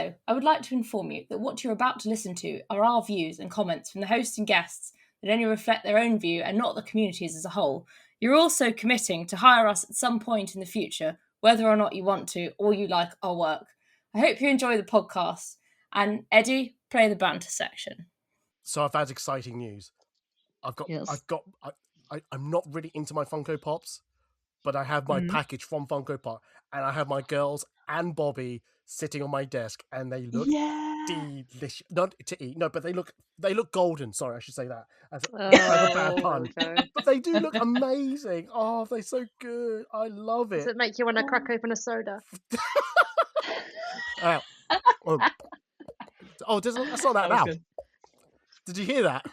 Also, I would like to inform you that what you're about to listen to are our views and comments from the hosts and guests that only reflect their own view and not the community's as a whole. You're also committing to hire us at some point in the future, whether or not you want to or you like our work. I hope you enjoy the podcast. And Eddie, play the banter section. So I've had exciting news. I'm not really into my Funko Pops, but I have my package from Funko Pop, and I have my girls and Bobby sitting on my desk, and they look delicious. Not to eat, no, but they look golden. Sorry, I should say that. As a bad pun. Okay. But they do look amazing. Oh, they're so good. I love it. Does it make you want to crack open a soda? That's not that now. Good. Did you hear that?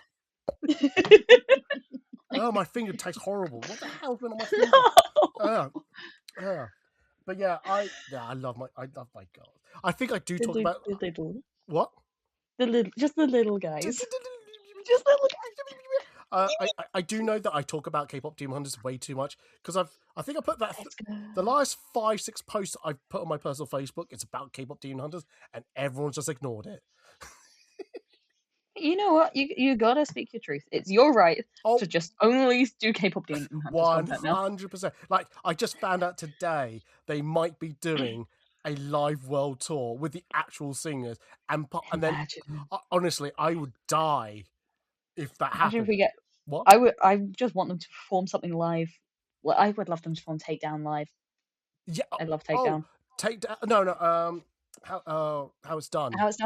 Oh, my finger tastes horrible. What the hell's been on my finger? But yeah, I love my girls. I think I do talk about what? The little guys. Just little guys. I do know that I talk about K-pop Demon Hunters way too much because I think I put that the last 5-6 posts I've put on my personal Facebook. It's about K-pop Demon Hunters, and everyone's just ignored it. You know what? You gotta speak your truth. It's your right to just only do K-pop Demon Hunters 100%. Like, I just found out today they might be doing a live world tour with the actual singers, and then honestly, I would die if that happened. If we get what? I just want them to perform something live. Well, I would love them to perform Takedown live. Yeah, I love Takedown. Takedown. No. How it's done. It's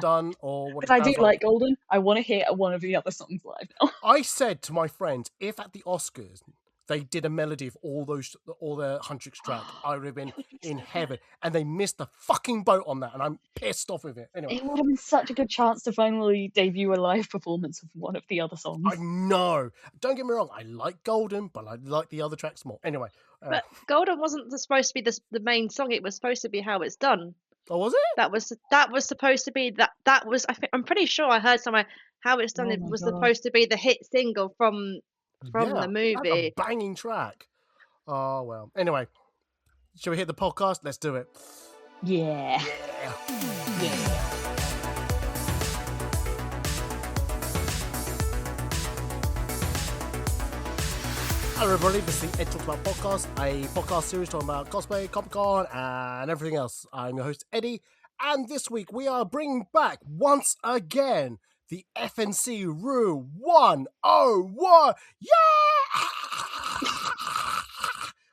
done, or what? Because I do like Golden. I want to hear one of the other songs live now. I said to my friends, if at the Oscars they did a melody of all their Huntrix track, I would have been in heaven. And they missed the fucking boat on that, and I'm pissed off with it. Anyway, it would have been such a good chance to finally debut a live performance of one of the other songs. I know. Don't get me wrong. I like Golden, but I like the other tracks more. Anyway, but Golden wasn't supposed to be the main song. It was supposed to be How It's Done. Oh, was it? That was supposed to be that was. I'm pretty sure I heard somewhere How It's Done. It was supposed to be the hit single from the movie. That's a banging track. Oh well. Anyway, shall we hit the podcast? Let's do it. Yeah. Hello everybody, this is the Ed Talks About Podcast, a podcast series talking about cosplay, Comic-Con, and everything else. I'm your host, Eddie, and this week we are bringing back, once again, the FNC Room 101. Yeah!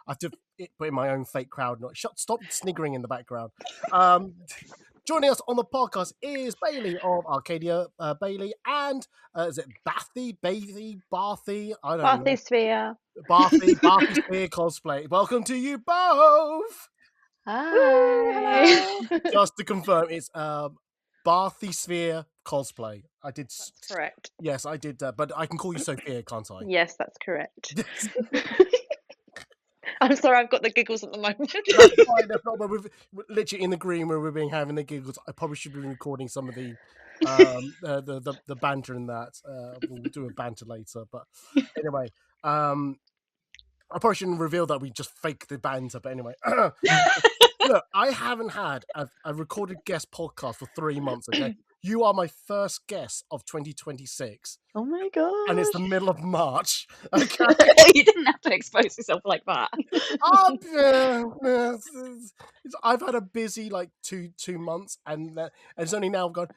I have to put in my own fake crowd noise. Stop sniggering in the background. Joining us on the podcast is Bailey of Arcadia Bailey, and is it Bathy? I don't know. Bathy Sphere. Bathy Sphere cosplay. Welcome to you both. Hi. Just to confirm, it's Bathy Sphere cosplay. That's correct. Yes, I did. But I can call you Sophia, can't I? Yes, that's correct. I'm sorry, I've got the giggles at the moment. That's fine, no problem. We're literally in the green where we're having the giggles. I probably should be recording some of the banter in that. We'll do a banter later. But anyway, I probably shouldn't reveal that we just fake the banter. But anyway, look, I haven't had a recorded guest podcast for 3 months. Okay, you are my first guest of 2026. Oh my god! And it's the middle of March. Okay, you didn't have to expose yourself like that. I've had a busy like two months, and it's only now I've gone.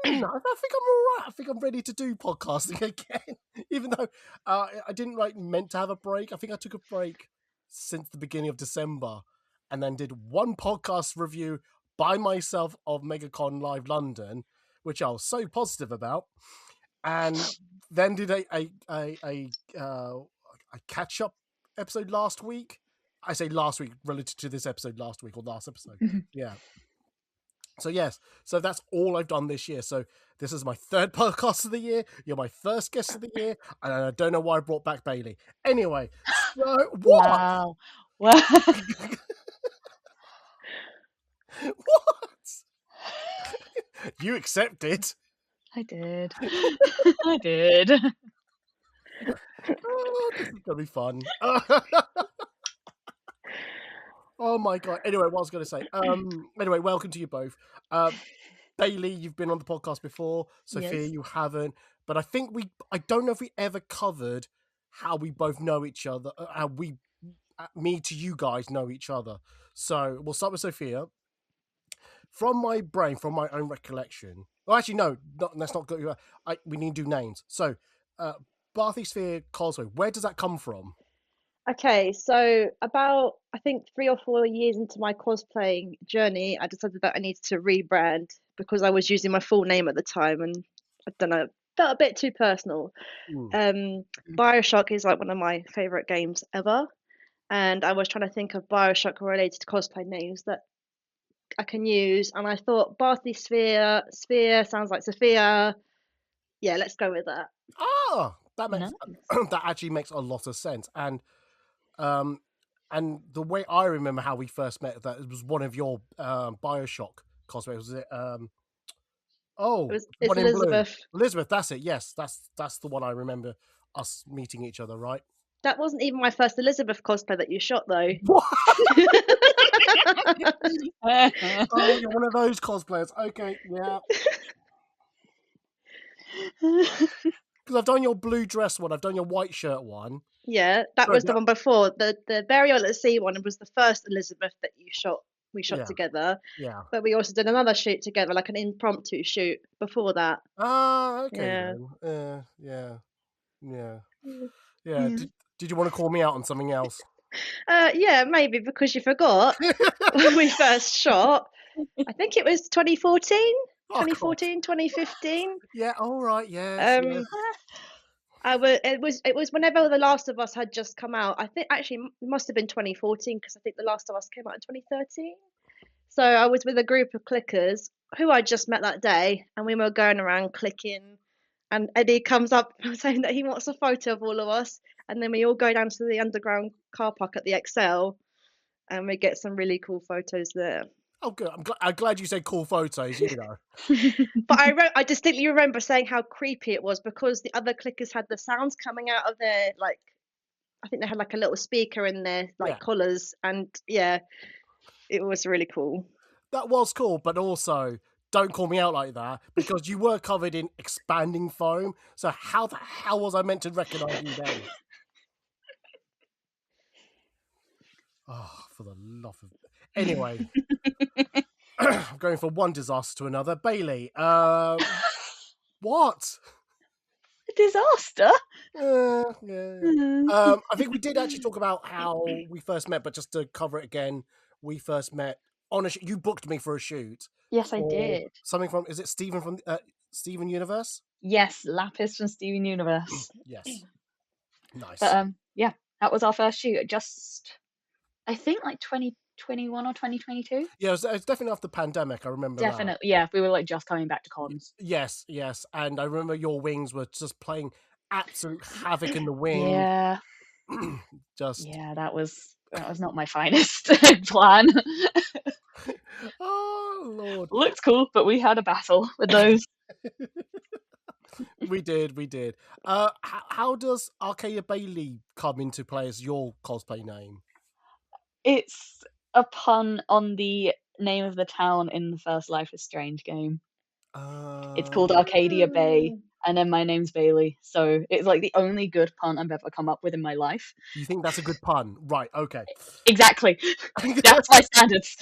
I think I'm all right. I think I'm ready to do podcasting again. Even though I didn't meant to have a break. I think I took a break since the beginning of December, and then did one podcast review by myself of MegaCon Live London, which I was so positive about, and then did a catch-up episode last week. I say last week relative to this episode last week, or last episode. Yeah. So yes, so that's all I've done this year. So this is my third podcast of the year. You're my first guest of the year, and I don't know why I brought back Bailey. Anyway, so what? Wow. What? You accepted. I did. I did. Oh, this is gonna be fun. Oh my god. Anyway, what I was going to say. Anyway, welcome to you both. Bailey, you've been on the podcast before. Sophia, Yes. you haven't. But I don't know if we ever covered how we both know each other, how me to you guys know each other. So we'll start with Sophia. From my brain, from my own recollection. Well, actually, no, let's not go. We need to do names. So, Barthysphere Cosplay, where does that come from? Okay, so about I think 3 or 4 years into my cosplaying journey, I decided that I needed to rebrand because I was using my full name at the time, and I don't know, felt a bit too personal. BioShock is like one of my favorite games ever, and I was trying to think of BioShock related cosplay names that I can use, and I thought Barthysphere, Sphere sounds like Sophia. Yeah, let's go with that. Ah, that makes Nice. that actually makes a lot of sense. And the way I remember how we first met, that it was one of your BioShock cosplays. Was it? It's One in blue. Elizabeth. Elizabeth, that's it. Yes, that's the one I remember us meeting each other, right? That wasn't even my first Elizabeth cosplay that you shot, though. What? Oh, you're one of those cosplayers. Okay, yeah. Because I've done your blue dress one, I've done your white shirt one. Yeah, that was the one before. The Burial at Sea one was the first Elizabeth that you shot. We shot together. Yeah. But we also did another shoot together, like an impromptu shoot before that. Ah, okay. Yeah. Then. Yeah. Did you want to call me out on something else? Yeah, maybe because you forgot when we first shot. I think it was 2014, 2014, 2015. Yeah. All right. Yes. It was whenever The Last of Us had just come out. I think actually it must have been 2014 because I think The Last of Us came out in 2013. So I was with a group of clickers who I just met that day, and we were going around clicking. And Eddie comes up saying that he wants a photo of all of us, and then we all go down to the underground car park at the Excel, and we get some really cool photos there. Oh, good. I'm glad you said cool photos. You know. But I distinctly remember saying how creepy it was because the other clickers had the sounds coming out of their I think they had like a little speaker in their collars, and yeah, it was really cool. That was cool, but also don't call me out like that because you were covered in expanding foam. So how the hell was I meant to recognize you then? Oh, for the love of... Anyway, I'm going from one disaster to another. Bailey, what? A disaster? I think we did actually talk about how we first met, but just to cover it again, we first met on a shoot. You booked me for a shoot. Yes, I did. Something from, is it Steven from Steven Universe? Yes, Lapis from Steven Universe. Yes. Nice. But yeah, that was our first shoot. Just, I think like 2021 or 2022. Yeah, it was definitely after the pandemic. I remember Definitely, that. yeah. We were like just coming back to cons. Yes, and I remember your wings were just playing absolute havoc in the wind. Yeah. Just yeah, that was not my finest plan. Oh Lord, looked cool, but we had a battle with those. we did. How does Arcadia Bailey come into play as your cosplay name? It's a pun on the name of the town in the first Life is Strange game. It's called Arcadia Bay, and then my name's Bailey, so it's like the only good pun I've ever come up with in my life. You think that's a good pun? Right, okay. Exactly. That's my standards.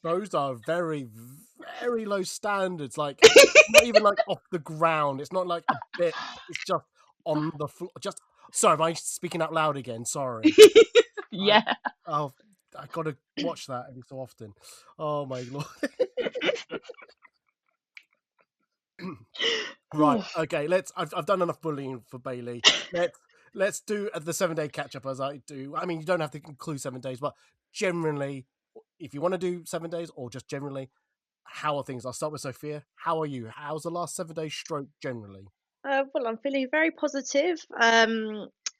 Those are very, very low standards. Like, not even like off the ground. It's not like a bit. It's just on the floor. Just sorry, am I speaking out loud again? Sorry. Yeah. I gotta watch that every so often. Oh my Lord. Right. Okay. I've done enough bullying for Bailey. Let's do the 7-day catch up as I do. I mean, you don't have to include 7 days, but generally, if you want to do 7 days or just generally, how are things? I'll start with Sophia. How are you? How's the last 7 days stroke generally? Well, I'm feeling very positive.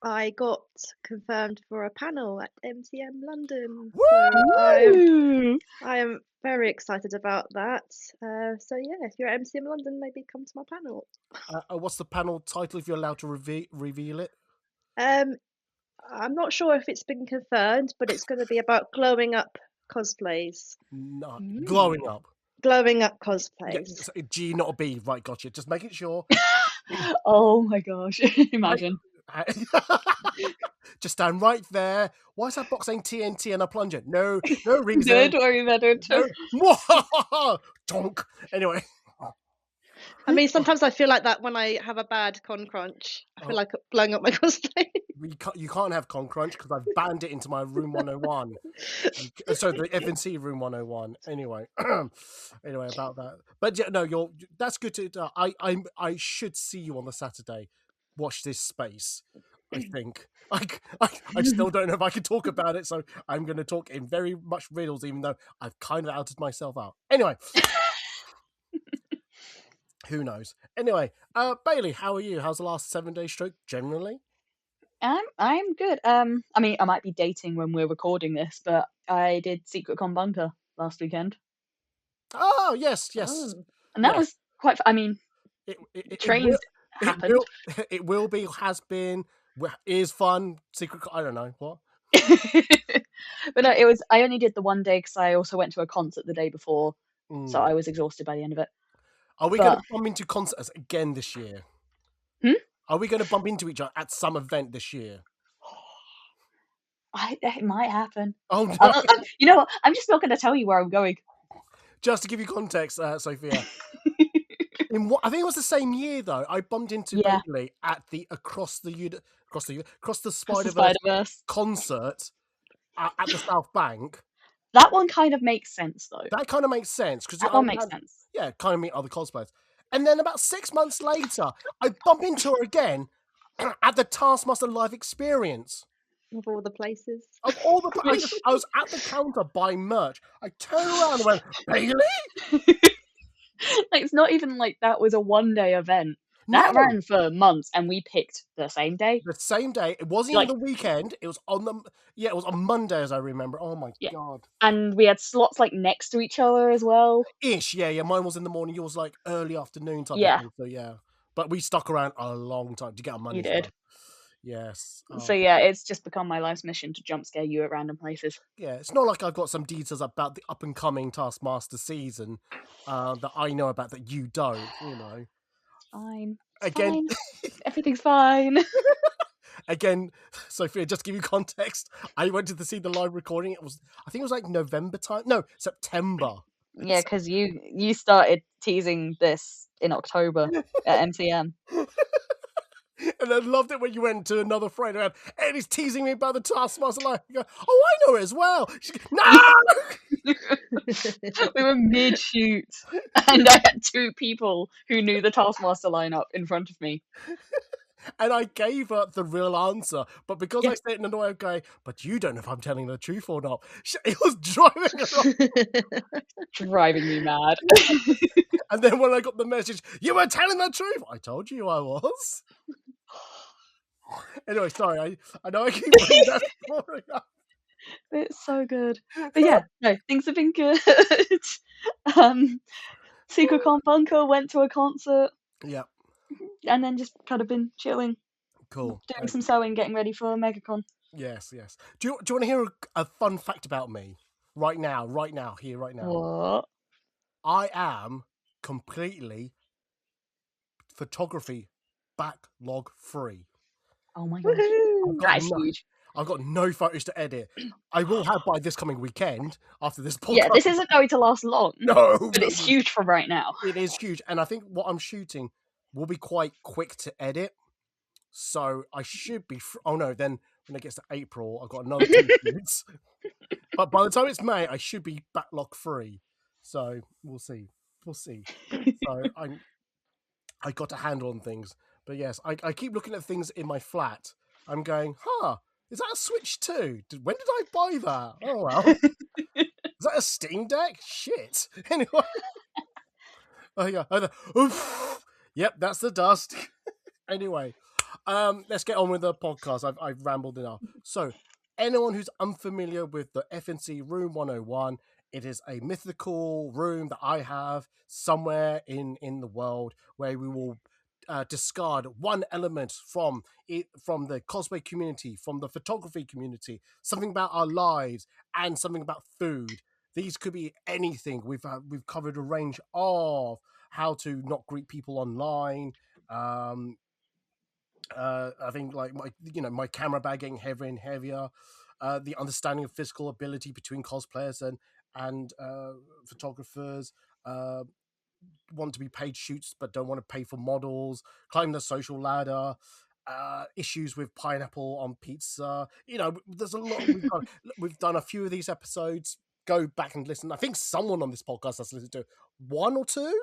I got confirmed for a panel at MCM London. So I am very excited about that. So yeah, if you're at MCM London, maybe come to my panel. What's the panel title if you're allowed to reveal it? I'm not sure if it's been confirmed, but it's going to be about glowing up cosplays. No, glowing up. Glowing up Yeah, cosplays. so G, not a B. Right, gotcha. Just making sure. Oh my gosh! Imagine. Just stand right there. Why is that box saying TNT and a plunger? No reason. Don't worry about it. No. Donk. Anyway. I mean, sometimes I feel like that when I have a bad con crunch. I feel like blowing up my cosplay. You can't have con crunch because I've banned it into my room 101. So the FNC Room 101. Anyway, anyway about that. But yeah, no, that's good to. I should see you on the Saturday. Watch this space. I think. I still don't know if I can talk about it, so I'm going to talk in very much riddles, even though I've kind of outed myself out. Anyway. Who knows? Anyway, Bailey, how are you? How's the last 7-day stroke generally? I'm good. I mean, I might be dating when we're recording this, but I did Secret Con Bunker last weekend. Oh, yes. And that was quite. I mean, trains happened. It will be, has been, is fun. Secret. I don't know what. But no, it was. I only did the one day because I also went to a concert the day before, so I was exhausted by the end of it. Are we going to bump into concerts again this year? Are we going to bump into each other at some event this year? It might happen. Oh no! You know what? I'm just not going to tell you where I'm going. Just to give you context, Sophia. I think it was the same year though. I bumped into Bailey at the across the Spider-Verse concert at the South Bank. That one kind of makes sense though. That kind of makes sense because that one makes sense. Yeah, kind of meet other cosplayers. And then about 6 months later, I bump into her again at the Taskmaster Live Experience. Of all the places. Of all the places. I was at the counter buying merch. I turned around and went, Bailey? Like, it's not even like that was a one-day event. That ran for months, and we picked the same day. The same day. It wasn't even the weekend. It was on it was on Monday, as I remember. Oh my god! And we had slots like next to each other as well. Ish, yeah. Mine was in the morning. Yours like early afternoon type. Yeah. So yeah, but we stuck around a long time to get our money. You did. Yes. So yeah, it's just become my life's mission to jump scare you at random places. Yeah, it's not like I've got some details about the up and coming Taskmaster season that I know about that you don't. You know. Fine. Again, fine. Everything's fine. Again, Sophia, just to give you context, I went to see the live recording. I think it was like November time. No, September. Yeah, because you started teasing this in October at MCM. And I loved it when you went to another friend and Eddie's teasing me about the Taskmaster live. You go, oh, I know it as well. No! We were mid-shoot, and I had 2 people who knew the Taskmaster lineup in front of me. And I gave her the real answer, but because I said it in a way of going, but you don't know if I'm telling the truth or not, it was driving me mad. And then when I got the message, you were telling the truth. I told you I was. Anyway, sorry, I know I keep bringing that story up. It's so good. But yeah, no, things have been good. Secret Con Bunker, went to a concert. Yeah. And then just kind of been chilling. Cool. Doing some sewing, getting ready for MegaCon. Yes. Do you want to hear a fun fact about me? Right now. What? I am completely photography backlog free. Oh my gosh. That's huge. I've got no photos to edit. I will have by this coming weekend after this podcast. Yeah, this isn't going to last long. No. But it's huge from right now. It is huge. And I think what I'm shooting will be quite quick to edit. So I should be... oh no, then when it gets to April, I've got another 2 shoots. But by the time it's May, I should be backlog free. So we'll see. So I got a handle on things. But yes, I keep looking at things in my flat. I'm going, is that a Switch 2? When did I buy that? Oh, well. Is that a Steam Deck? Shit. Anyway. Oh, yeah. Oof. Yep, that's the dust. Anyway, let's get on with the podcast. I've rambled enough. So, anyone who's unfamiliar with the FNC Room 101, it is a mythical room that I have somewhere in the world where we will discard one element from it, from the cosplay community, from the photography community, something about our lives, and something about food. These could be anything. We've covered a range of how to not greet people online. I think like my camera bag getting heavier and heavier. The understanding of physical ability between cosplayers and photographers. Want to be paid shoots but don't want to pay for models. Climb the social ladder. Issues with pineapple on pizza. There's a lot we've done a few of these episodes. Go back and listen. I think someone on this podcast has listened to one or two.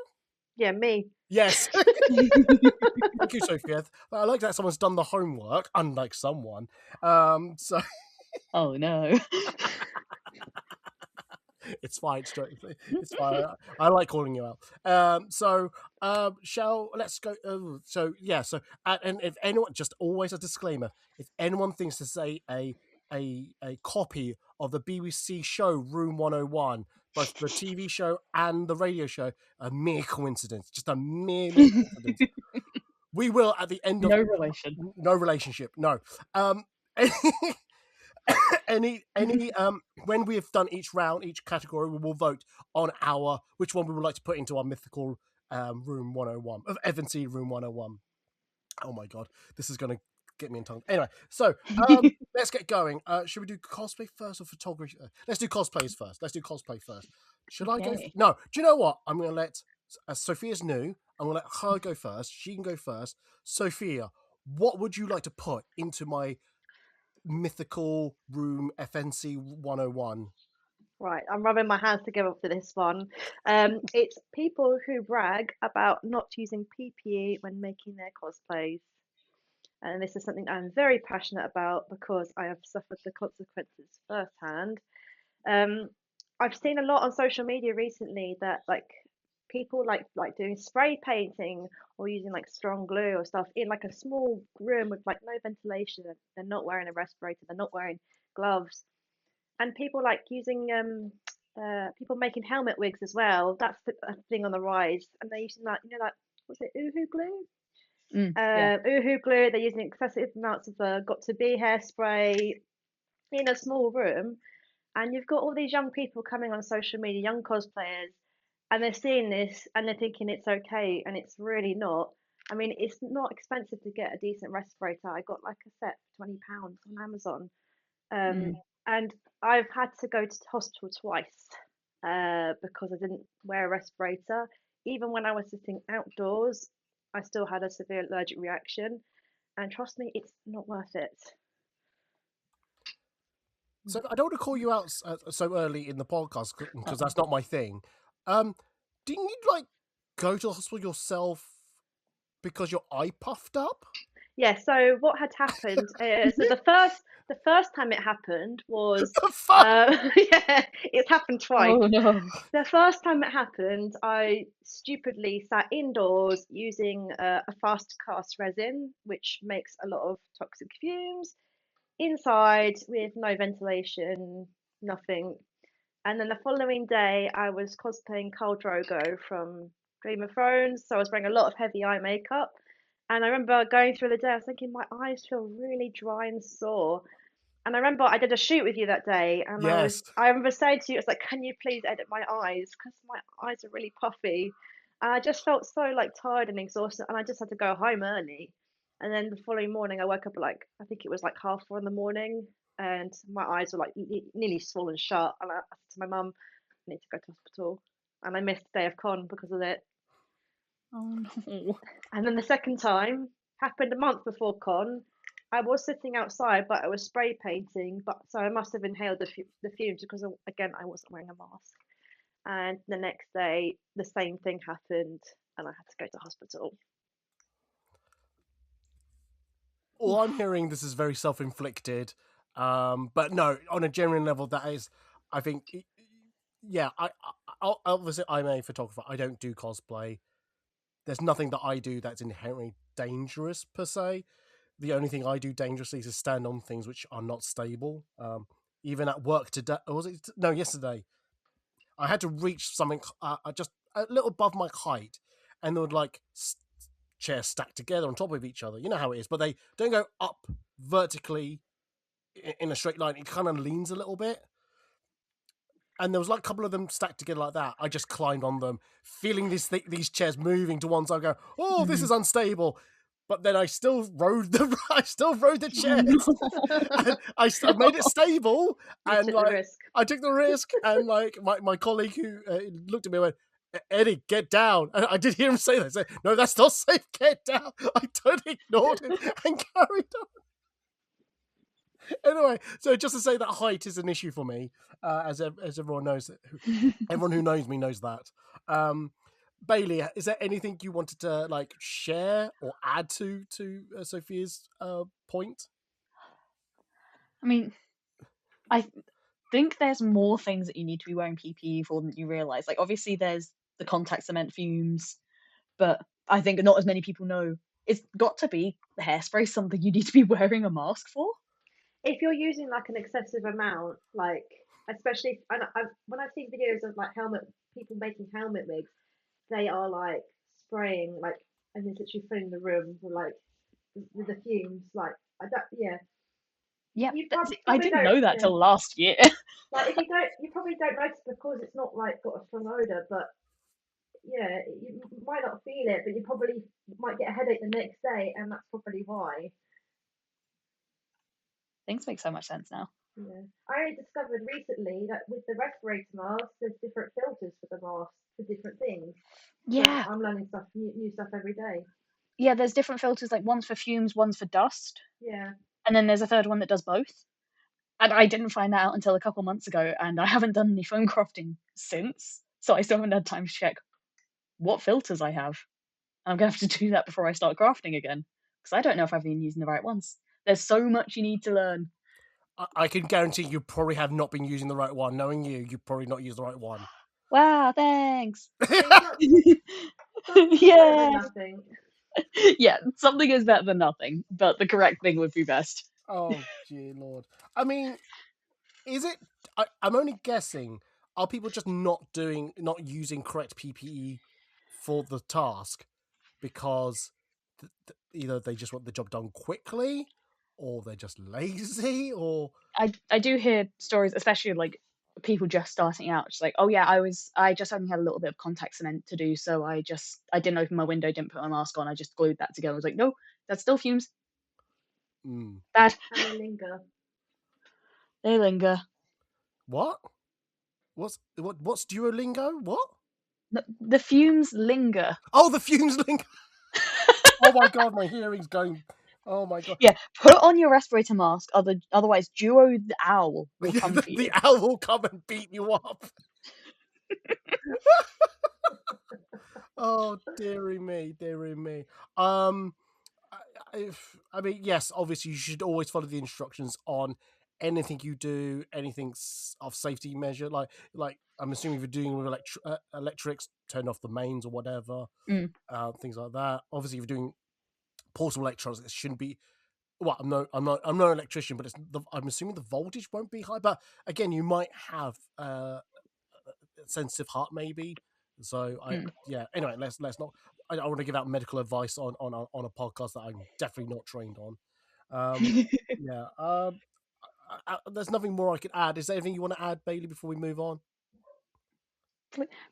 Yeah, me. Yes. Thank you, Sophia. I like that someone's done the homework, unlike someone. So Oh no. it's fine. It's fine. I like calling you out. Let's go. And if anyone, just always a disclaimer: if anyone thinks to say a copy of the BBC show Room 101, both the TV show and the radio show, a mere coincidence, just a mere coincidence. We will at the end of No relation. No relationship. No. Any when we have done each round, each category, we will vote on which one we would like to put into our mythical Room 101 of FNC Room 101. Oh my god, this is going to get me in tongue. Anyway, so let's get going. Should we do cosplay first or photography? Let's do cosplays first. Should I go? No. Do you know what? I'm going to let Sophia's new. I'm going to let her go first. She can go first. Sophia, what would you like to put into my mythical room FNC 101? Right, I'm rubbing my hands together for this one. It's people who brag about not using PPE when making their cosplays. And this is something I'm very passionate about because I have suffered the consequences firsthand. I've seen a lot on social media recently that like people like doing spray painting or using like strong glue or stuff in like a small room with like no ventilation. They're not wearing a respirator, they're not wearing gloves, and people like using people making helmet wigs as well. That's a thing on the rise, and they're using that what's it, Uhu glue? Uhu glue. They're using excessive amounts of got to be hairspray in a small room, and you've got all these young people coming on social media, young cosplayers, and they're seeing this and they're thinking it's okay, and it's really not. I mean, it's not expensive to get a decent respirator. I got like a set for £20 on Amazon, and I've had to go to the hospital twice because I didn't wear a respirator. Even when I was sitting outdoors, I still had a severe allergic reaction, and trust me, it's not worth it. So I don't want to call you out so early in the podcast because that's not my thing. Didn't you like go to the hospital yourself because your eye puffed up? Yeah. So what had happened? So the first time it happened was yeah, it's happened twice. Oh no. The first time it happened, I stupidly sat indoors using a fast cast resin, which makes a lot of toxic fumes, inside with no ventilation, nothing. And then the following day, I was cosplaying Khal Drogo from Game of Thrones, so I was wearing a lot of heavy eye makeup. And I remember going through the day, I was thinking my eyes feel really dry and sore. And I remember I did a shoot with you that day, and yes. I remember saying to you, it's like, can you please edit my eyes, because my eyes are really puffy. And I just felt so like tired and exhausted, and I just had to go home early. And then the following morning, I woke up like, I think it was like 4:30 in the morning, and my eyes were like nearly swollen shut. And I said to my mum, I need to go to hospital. And I missed the day of con because of it. Oh no. And then the second time happened a month before con. I was sitting outside, but I was spray painting, so I must have inhaled the fumes because, again, I wasn't wearing a mask. And the next day, the same thing happened, and I had to go to hospital. All I'm hearing, this is very self-inflicted, but no, on a genuine level, that is, I think, yeah. I obviously I'm a photographer. I don't do cosplay. There's nothing that I do that's inherently dangerous per se. The only thing I do dangerously is to stand on things which are not stable. Even at work today, or was it? No, yesterday, I had to reach something just a little above my height, and there would like chairs stacked together on top of each other. You know how it is, but they don't go up vertically in a straight line. It kind of leans a little bit. And there was like a couple of them stacked together like that. I just climbed on them, feeling these chairs moving to one side. I go, oh, this is unstable. But then I still rode the chairs. And I made it stable. And took the risk. I took the risk. And like my colleague who looked at me and went, Eddie, get down. And I did hear him say that. I said, no, that's not safe. Get down. I totally ignored him and carried on. Anyway, so just to say that height is an issue for me, as everyone knows, everyone who knows me knows that. Bailey, is there anything you wanted to like share or add to Sophia's point? I mean, I think there's more things that you need to be wearing PPE for than you realise. Like, obviously, there's the contact cement fumes, but I think not as many people know. It's got to be the hairspray something you need to be wearing a mask for. If you're using like an excessive amount, like especially when I've seen videos of like people making helmet wigs, they are like spraying like and then literally filling the room with the fumes. Like Yeah, probably I didn't know that till last year. Like you probably don't notice because it's not like got a strong odor, but yeah, you might not feel it, but you probably might get a headache the next day, and that's probably why. Things make so much sense now. Yeah, I discovered recently that with the respirator masks, there's different filters for the masks for different things. Yeah, so I'm learning new stuff every day. Yeah, there's different filters, like one's for fumes, one's for dust. Yeah, and then there's a third one that does both. And I didn't find that out until a couple months ago, and I haven't done any foam crafting since, so I still haven't had time to check what filters I have. I'm gonna have to do that before I start crafting again, because I don't know if I've been using the right ones. There's so much you need to learn. I can guarantee you probably have not been using the right one. Knowing you probably not used the right one. Wow, thanks. Yeah. Yeah, something is better than nothing, but the correct thing would be best. Oh, dear Lord. I mean, is it... I'm only guessing. Are people just not using correct PPE for the task because either they just want the job done quickly, or they're just lazy, or... I do hear stories, especially like people just starting out. It's like, oh yeah, I just only had a little bit of contact cement to do, so I didn't open my window, didn't put my mask on, I just glued that together. I was like, no, that's still fumes. Bad. And they linger. They linger. What? What's Duolingo? What? The fumes linger. Oh, the fumes linger. Oh my god, my hearing's going. Oh my god. Yeah, put on your respirator mask, otherwise Duo the owl will come for you. The owl will come and beat you up. Oh, dearie me. I mean, yes, obviously you should always follow the instructions on anything you do, anything of safety measure. Like I'm assuming if you're doing with electrics, turn off the mains or whatever, things like that. Obviously, if you're doing portable electronics, it shouldn't be. Well, I'm no electrician, but I'm assuming the voltage won't be high. But again, you might have a sensitive heart, maybe. So Anyway, let's not. I don't want to give out medical advice on a podcast that I'm definitely not trained on. There's nothing more I could add. Is there anything you want to add, Bailey, before we move on?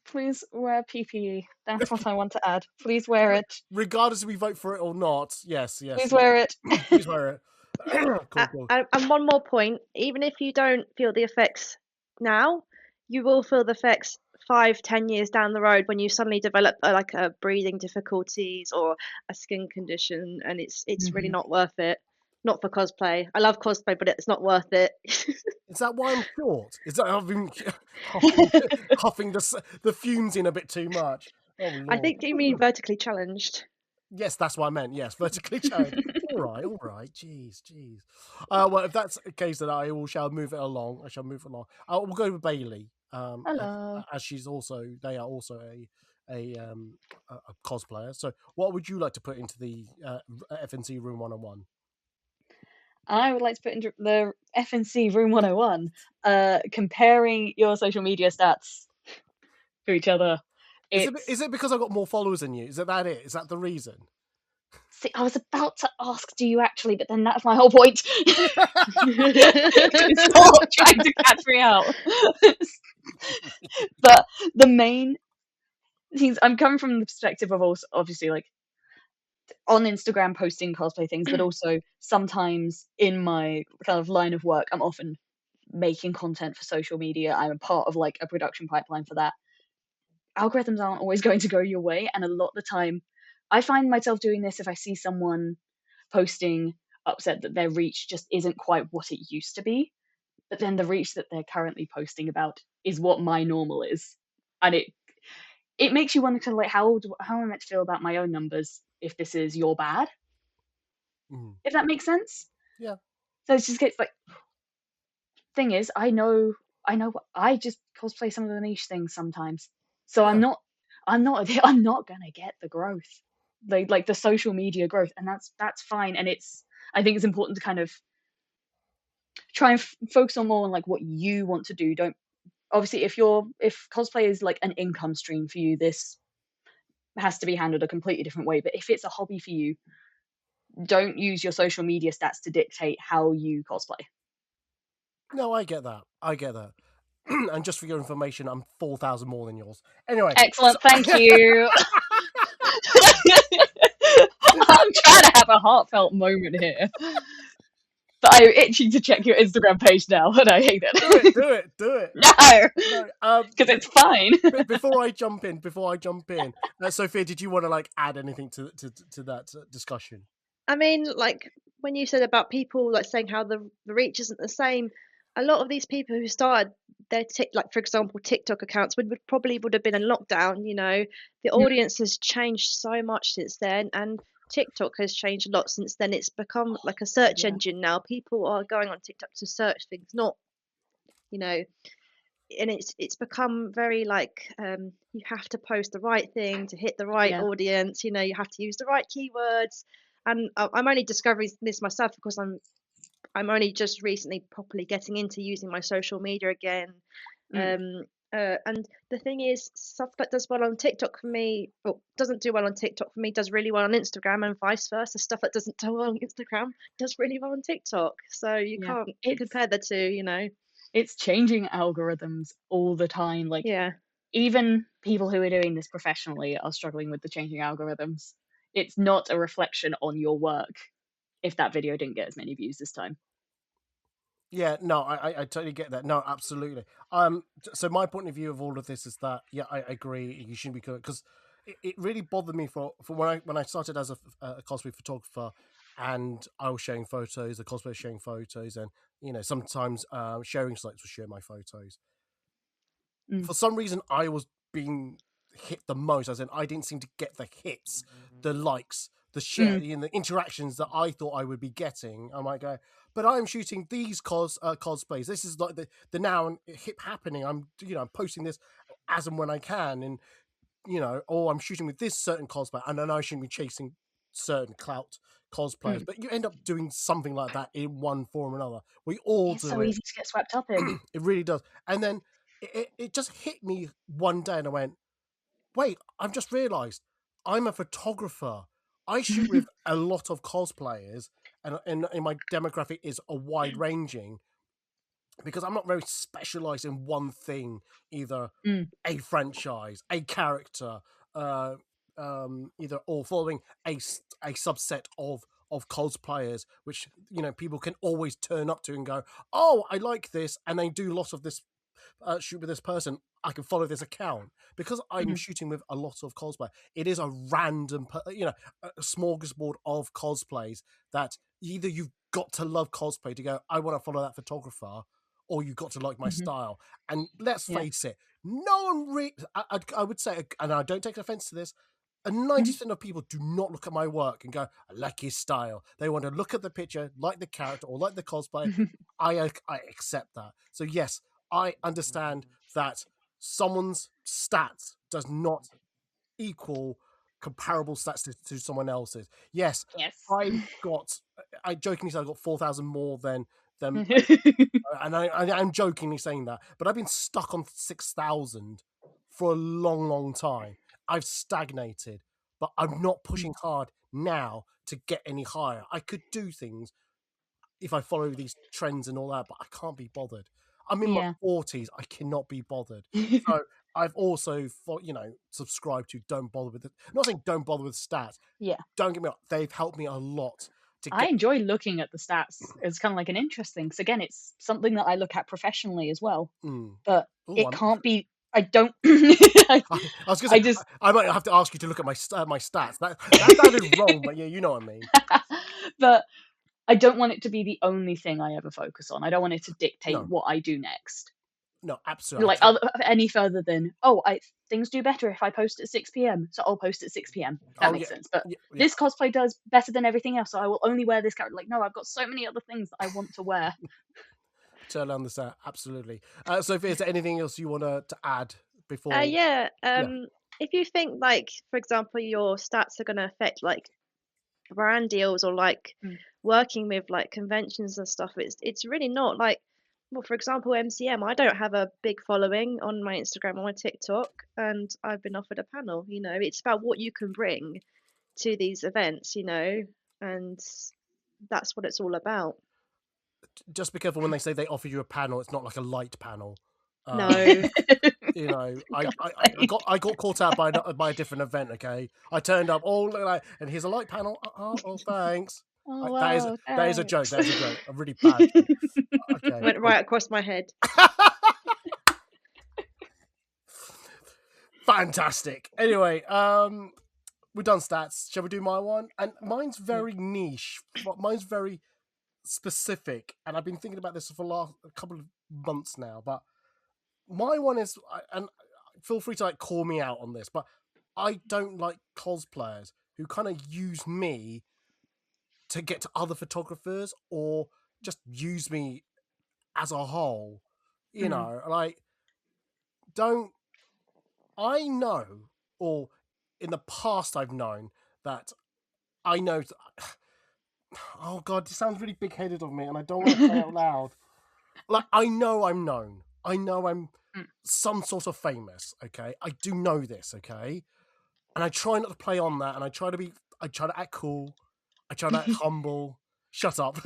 Please wear PPE. That's what I want to add. Please wear it. Regardless if we vote for it or not. Yes. Please wear it. Please wear it. Cool. And one more point. Even if you don't feel the effects now, you will feel the effects 5-10 years down the road when you suddenly develop a breathing difficulties or a skin condition, and it's really not worth it. Not for cosplay. I love cosplay, but it's not worth it. Is that why I'm short? Is that I've been huffing the fumes in a bit too much? Oh, Lord. I think you mean vertically challenged. Yes, that's what I meant. Yes, vertically challenged. All right. Jeez. Well, if that's the case, then shall move it along. I shall move it along. We'll go with Bailey. Hello. As they are also a cosplayer. So, what would you like to put into the FNC Room 101? I would like to put into the FNC Room 101, comparing your social media stats to each other. Is it because I've got more followers than you? Is that it? Is that the reason? See, I was about to ask, do you actually? But then that's my whole point. Stop trying to catch me out. But the main things, I'm coming from the perspective of also, obviously, like, on Instagram posting cosplay things, but also sometimes in my kind of line of work, I'm often making content for social media. I'm a part of like a production pipeline for that. Algorithms aren't always going to go your way, and a lot of the time I find myself doing this if I see someone posting upset that their reach just isn't quite what it used to be, but then the reach that they're currently posting about is what my normal is, and it makes you wonder kind of like how am I meant to feel about my own numbers if this is your bad, if that makes sense. Yeah. So it's just gets like, thing is, I know I just cosplay some of the niche things sometimes, so Yeah. I'm not gonna get the growth, like the social media growth, and that's fine. And I think it's important to kind of try and focus on more on like what you want to do. Don't Obviously, if cosplay is like an income stream for you, this has to be handled a completely different way. But if it's a hobby for you, don't use your social media stats to dictate how you cosplay. No, I get that. And just for your information, I'm 4,000 more than yours. Anyway. Excellent, thank you. I'm trying to have a heartfelt moment here. But I'm itching to check your Instagram page now, and I hate it. Do it. No, because it's fine. Before I jump in, Sophia, did you want to like add anything to that discussion? I mean, like when you said about people like saying how the reach isn't the same, a lot of these people who started their like for example TikTok accounts would have been in lockdown. You know, the audience has changed so much since then, and TikTok has changed a lot since then. It's become like a search engine now. People are going on TikTok to search things, not, you know, and it's become very like you have to post the right thing to hit the right audience. You know, you have to use the right keywords. And I'm only discovering this myself because I'm only just recently properly getting into using my social media again. And the thing is, stuff that does well on TikTok for me, or doesn't do well on TikTok for me, does really well on Instagram, and vice versa. Stuff that doesn't do well on Instagram does really well on TikTok. So you can't compare the two, you know. It's changing algorithms all the time. Like, even people who are doing this professionally are struggling with the changing algorithms. It's not a reflection on your work if that video didn't get as many views this time. Yeah, no, I totally get that. No, absolutely. So my point of view of all of this is that, yeah, I agree. You shouldn't be good because it really bothered me for when I started as a cosplay photographer, and I was sharing photos, the cosplayer sharing photos, and you know sometimes sharing sites will share my photos. For some reason, I was being hit the most. As in, I didn't seem to get the hits, the likes, the share, the interactions that I thought I would be getting. I might go, but I'm shooting these cosplays. This is like the now hip happening. I'm posting this as and when I can, and I'm shooting with this certain cosplay, and then I shouldn't be chasing certain clout cosplayers. But you end up doing something like that in one form or another. We all it's do so it. easy to get swept up in. It really does. And then it just hit me one day, and I went, wait, I've just realised I'm a photographer. I shoot with a lot of cosplayers, and my demographic is a wide ranging, because I'm not very specialised in one thing, either a franchise, a character, either or following a subset of cosplayers, which people can always turn up to and go, oh, I like this, and they do lots of this. Shoot with this person, I can follow this account, because I'm shooting with a lot of cosplay. It is a random, a smorgasbord of cosplays that either you've got to love cosplay to go, I want to follow that photographer, or you've got to like my style. And let's face it, no one really, I would say, and I don't take offense to this, 90% of people do not look at my work and go, I like his style. They want to look at the picture, like the character, or like the cosplay. I accept that. So yes, I understand that someone's stats does not equal comparable stats to someone else's. Yes. I jokingly said I got 4,000 more than them. And I'm jokingly saying that, but I've been stuck on 6,000 for a long, long time. I've stagnated. but I'm not pushing hard now to get any higher. I could do things if I follow these trends and all that, but I can't be bothered. I'm in my 40s. I cannot be bothered. So I've also, subscribed to Don't Bother With it. I'm not saying don't bother with stats. Yeah. Don't get me wrong. They've helped me a lot. I enjoy looking at the stats. It's kind of like an interesting, because again, it's something that I look at professionally as well. But it can't be. I don't. I was going to say, I might have to ask you to look at my stats. That sounded wrong, but yeah, you know what I mean. But I don't want it to be the only thing I ever focus on. I don't want it to dictate what I do next. No, absolutely. Like any further than, things do better if I post at 6 p.m. So I'll post at 6 p.m. That makes sense. But this cosplay does better than everything else. So I will only wear this character. Like, no, I've got so many other things that I want to wear. Totally understand. Absolutely. Sophie, is there anything else you want to add before? If you think, like, for example, your stats are going to affect like brand deals or like working with like conventions and stuff, it's really not. Like, well, for example, MCM, I don't have a big following on my Instagram or my TikTok, and I've been offered a panel. It's about what you can bring to these events, and that's what it's all about. Just be careful when they say they offer you a panel. It's not like a light panel. No. I got caught out by a different event. Okay, I turned up and here's a light panel. Oh, thanks. Oh, that is a joke. That is a joke. A really bad joke. Okay. Went right across my head. Fantastic. Anyway, we've done stats. Shall we do my one? And mine's very niche. Mine's very specific, and I've been thinking about this for a couple of months now. But my one is, and feel free to call me out on this, but I don't like cosplayers who kind of use me to get to other photographers or just use me as a whole. I know, or in the past I've known that I know. Oh God, this sounds really big-headed of me, and I don't want to say it out loud. Like, I know I'm known. I know I'm some sort of famous. Okay, I do know this. Okay, and I try not to play on that, and I try to act cool. I try to act humble. Shut up.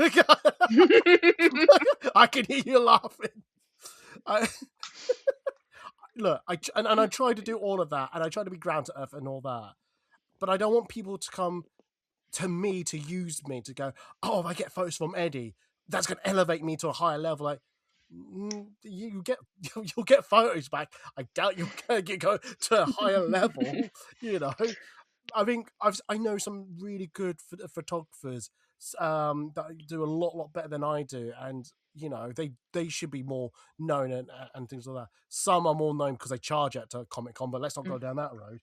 I can hear you laughing. Look, I try to do all of that, and I try to be ground to earth and all that, but I don't want people to come to me to use me to go, oh, if I get photos from Eddie, that's going to elevate me to a higher level. Like, you'll get photos back. I doubt you'll go to a higher level. I think I know some really good photographers that do a lot better than I do, and they should be more known and things like that. Some are more known because they charge at Comic-Con, but let's not go down that road.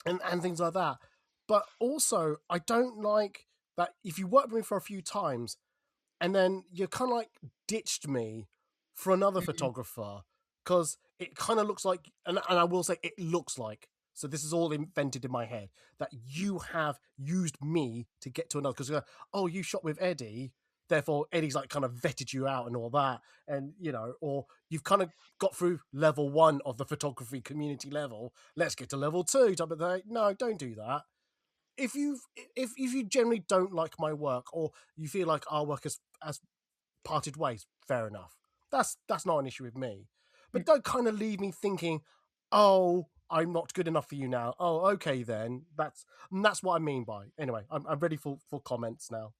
And things like that. But also, I don't like that if you work with me for a few times and then you kind of like ditched me for another photographer, because it kind of looks like, and I will say it looks like, so this is all invented in my head, that you have used me to get to another, because you go, oh, you shot with Eddie, therefore Eddie's like kind of vetted you out and all that, and or you've kind of got through level 1 of the photography community level, let's get to level 2 type of thing. No, don't do that. If you generally don't like my work, or you feel like our work has parted ways, fair enough. That's not an issue with me. But don't kind of leave me thinking, oh, I'm not good enough for you now. Oh, okay then. That's what I mean by. Anyway, I'm ready for comments now.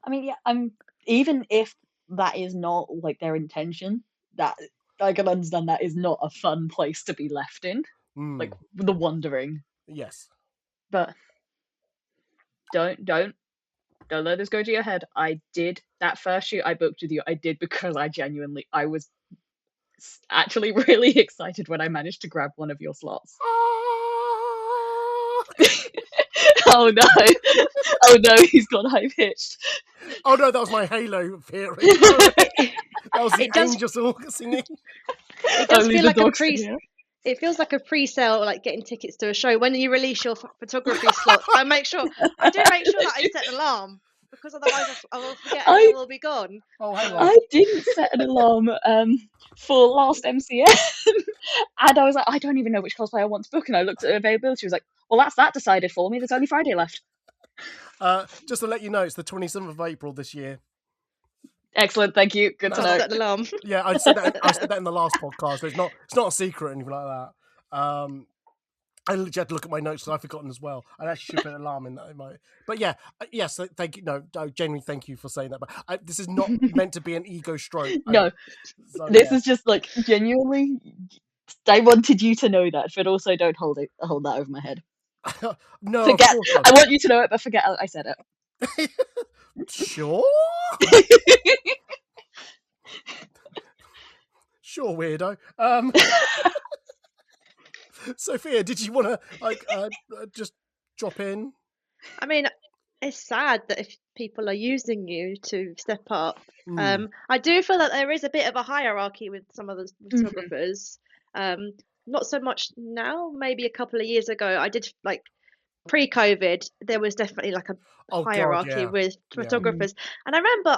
I mean, I'm even if that is not like their intention, that I can understand that is not a fun place to be left in. Like the wandering. Yes. But don't let this go to your head. I did that first shoot I booked with you. I did because I was actually really excited when I managed to grab one of your slots. Oh no, he's gone high pitched. Oh no, that was my Halo theory. That was the angels all singing. It does feel like it feels like a pre-sale, like getting tickets to a show. When you release your photography slots, I do make sure that I set an alarm. because otherwise I will forget and I- they will be gone. Oh, hang So- on. I didn't set an alarm for last MCM, and I was like, I don't even know which cosplay I want to book, and I looked at availability. I was like, well, that's that decided for me. There's only Friday left. Just to let you know, it's the 27th of April this year. Excellent, thank you. Good to I'll know. set an alarm. Yeah, I said that in the last podcast. So it's not a secret or anything like that. I literally had to look at my notes because I've forgotten as well. I actually should put an alarm in that. But yeah, yes, thank you. No, genuinely, thank you for saying that. But this is not meant to be an ego stroke. No, So, this yeah. is just like genuinely. I wanted you to know that, but also don't hold that over my head. No, Forget. of course not. I want you to know it, but forget I said it. Sure. Sure, weirdo. Sophia, did you want to just drop in? I mean, it's sad that if people are using you to step up. I do feel that there is a bit of a hierarchy with some of the photographers. Not so much now. Maybe a couple of years ago, I did like pre-COVID. There was definitely like a hierarchy with photographers, and I remember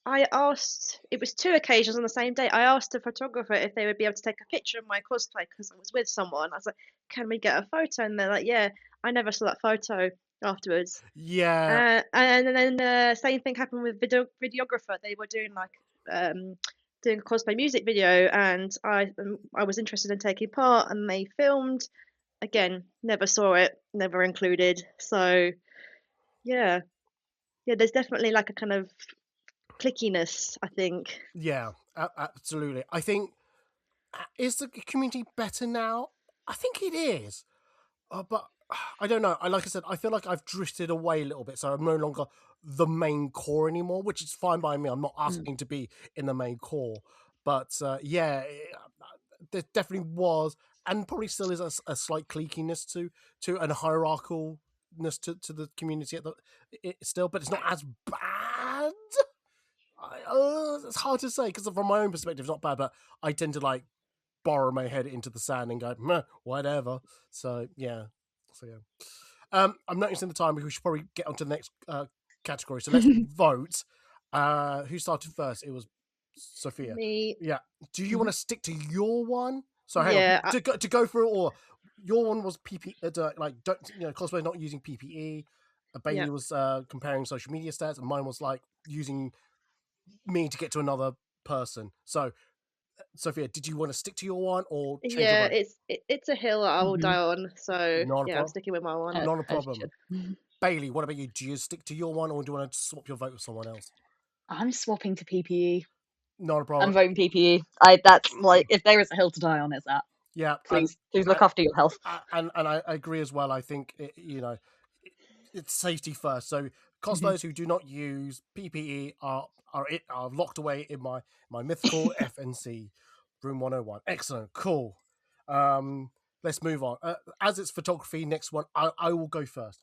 I asked, it was 2 occasions on the same day. I asked a photographer if they would be able to take a picture of my cosplay because I was with someone. I was like, can we get a photo? And they're like, yeah. I never saw that photo afterwards. Yeah. And then the same thing happened with videographer. They were doing like doing a cosplay music video, and I was interested in taking part, and they filmed. Again, never saw it, never included. So yeah, there's definitely like a kind of clickiness, I think. Yeah, absolutely. I think, is the community better now? I think it is. But I don't know. Like I said, I feel like I've drifted away a little bit, so I'm no longer the main core anymore, which is fine by me. I'm not asking to be in the main core. But yeah, there definitely was, and probably still is, a slight cliquiness to and hierarchalness to the community still, but it's not as bad. It's hard to say because from my own perspective, it's not bad, but I tend to like borrow my head into the sand and go, meh, whatever. So yeah. I'm noticing the time. We should probably get onto the next category. So let's vote. Who started first? It was Sophia. Me. Yeah. Do you want to stick to your one? So hang Yeah, on. To go through it all. Your one was PPE. Like, don't cosplay not using PPE. Bailey was comparing social media stats, and mine was like using me to get to another person. So, Sophia, did you want to stick to your one or change your vote? it's a hill I will die on. So Not a I'm sticking with my one. Not a problem. Bailey, what about you? Do you stick to your one or do you want to swap your vote with someone else? I'm swapping to PPE. Not a problem. I'm voting PPE. That's like, if there is a hill to die on, it's that. Yeah, please look after your health. And I agree as well. I think it's safety first. So cosplayers who do not use PPE are locked away in my mythical FNC Room 101. Excellent, cool. Let's move on. As it's photography, next one, I will go first.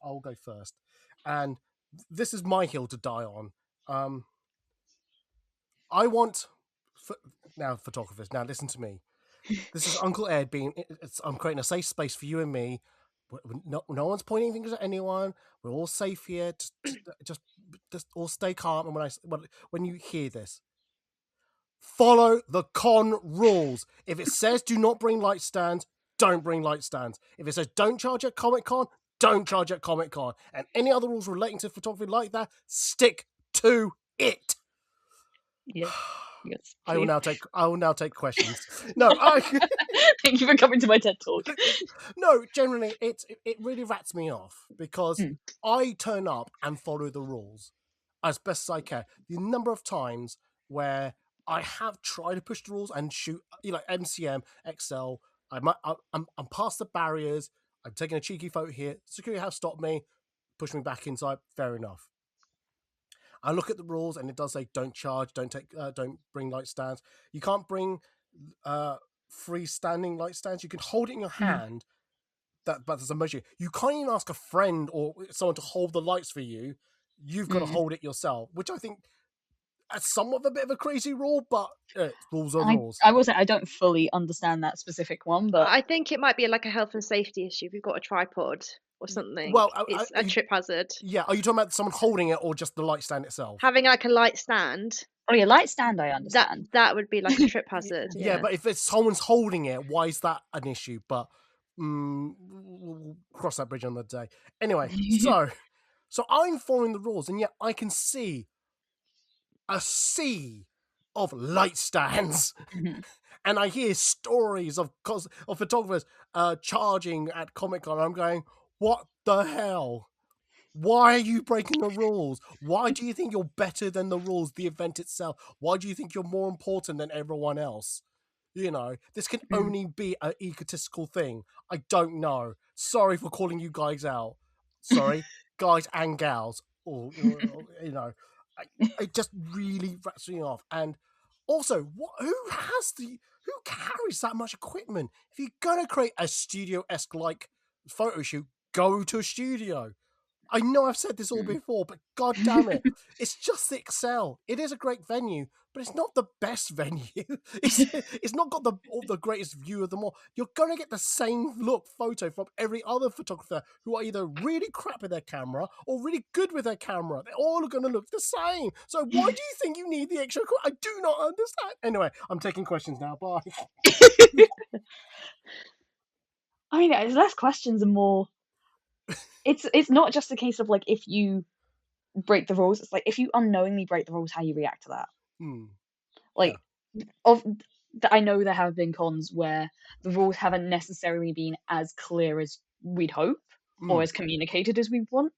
And this is my hill to die on. I want now photographers. Now listen to me. This is Uncle Ed I'm creating a safe space for you and me. No one's pointing fingers at anyone. We're all safe here. Just all stay calm. And when you hear this, follow the con rules. If it says do not bring light stands, don't bring light stands. If it says don't charge at Comic-Con, don't charge at Comic-Con. And any other rules relating to photography like that, stick to it. Yes. I will now take questions. No, thank you for coming to my TED talk. No, generally it really rats me off because I turn up and follow the rules as best as I can. The number of times where I have tried to push the rules and shoot, like MCM, XL, I'm past the barriers. I'm taking a cheeky photo here. Security has stopped me, pushed me back inside. Fair enough. I look at the rules and it does say don't charge, don't bring light stands. You can't bring freestanding light stands. You can hold it in your hand. But there's a measure. You can't even ask a friend or someone to hold the lights for you. You've got to hold it yourself, which I think somewhat of a bit of a crazy rule, but rules are rules. I will say I don't fully understand that specific one, but I think it might be like a health and safety issue. If you've got a tripod or something, Well, it's a trip hazard. Yeah, are you talking about someone holding it or just the light stand itself? Having like a light stand. Oh yeah, light stand I understand. That would be like a trip hazard. Yeah, but if someone's holding it, why is that an issue? But we'll cross that bridge another day. Anyway, so I'm following the rules, and yet I can see a sea of light stands. And I hear stories of photographers charging at Comic-Con. I'm going, what the hell? Why are you breaking the rules? Why do you think you're better than the rules, the event itself? Why do you think you're more important than everyone else? You know, this can only be an egotistical thing. I don't know. Sorry for calling you guys out. Sorry, guys and gals. Or you know, it just really rats me off. And also, who carries that much equipment? If you're gonna create a studio-esque like photo shoot, go to a studio. I know I've said this all before, but god damn it, it's just the Excel. It is a great venue, but it's not the best venue. It's not got the greatest view of them all. You're gonna get the same look photo from every other photographer who are either really crap with their camera or really good with their camera. They're all gonna look the same. So why do you think you need the extra? I do not understand. Anyway, I'm taking questions now. Bye. I mean, it's less questions and more. It's not just a case of like if you break the rules. It's like if you unknowingly break the rules, how you react to that. Like, I know there have been cons where the rules haven't necessarily been as clear as we'd hope or as communicated as we want.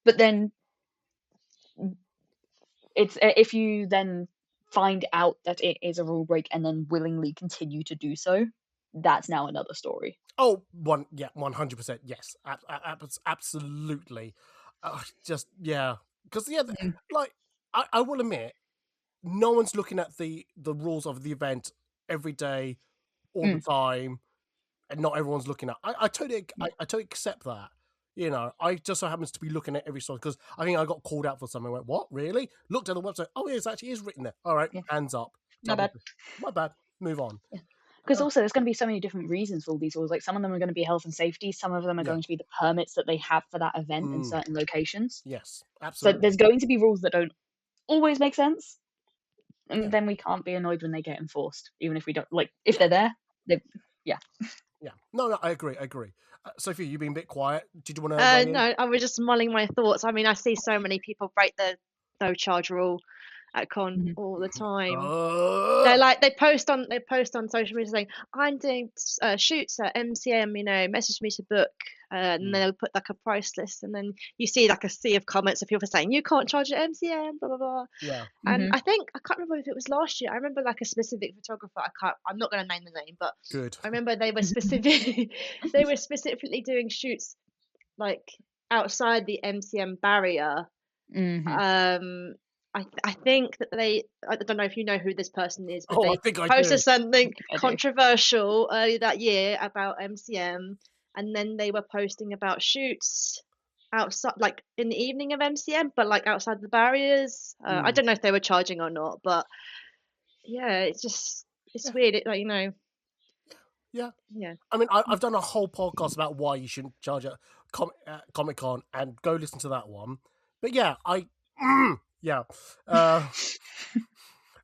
But then, it's if you then find out that it is a rule break and then willingly continue to do so, that's now another story. Oh, 100%, yes, absolutely. Because like I will admit, no one's looking at the rules of the event every day, all the time, and not everyone's looking at. I totally accept that. You know, I just so happens to be looking at every story because I think I got called out for something. I went, what? Really? Looked at the website. Oh, yeah, it actually is written there. All right, hands up. My bad. My bad. Move on. Because also there's going to be so many different reasons for all these rules. Like some of them are going to be health and safety. Some of them are going to be the permits that they have for that event in certain locations. Yes, absolutely. So there's going to be rules that don't always make sense. And then we can't be annoyed when they get enforced, even if we don't, like, if they're there, Yeah, no, I agree. Sophie, you've been a bit quiet. Did you want to? No, I was just mulling my thoughts. I mean, I see so many people break the no charge rule at con all the time. They post on social media saying, "I'm doing shoots at MCM. You know, message me to book." And they'll put like a price list, and then you see like a sea of comments of people saying you can't charge at MCM, blah blah blah. Yeah. And I can't remember if it was last year. I remember like a specific photographer. I'm not going to name the name, but good. I remember they were specifically doing shoots like outside the MCM barrier. I think that I don't know if you know who this person is, but they posted something controversial earlier that year about MCM, and then they were posting about shoots outside, like in the evening of MCM, but like outside the barriers. I don't know if they were charging or not, but yeah, it's weird. It, like, you know. Yeah. I mean, I've done a whole podcast about why you shouldn't charge at Comic-Con, and go listen to that one. But yeah,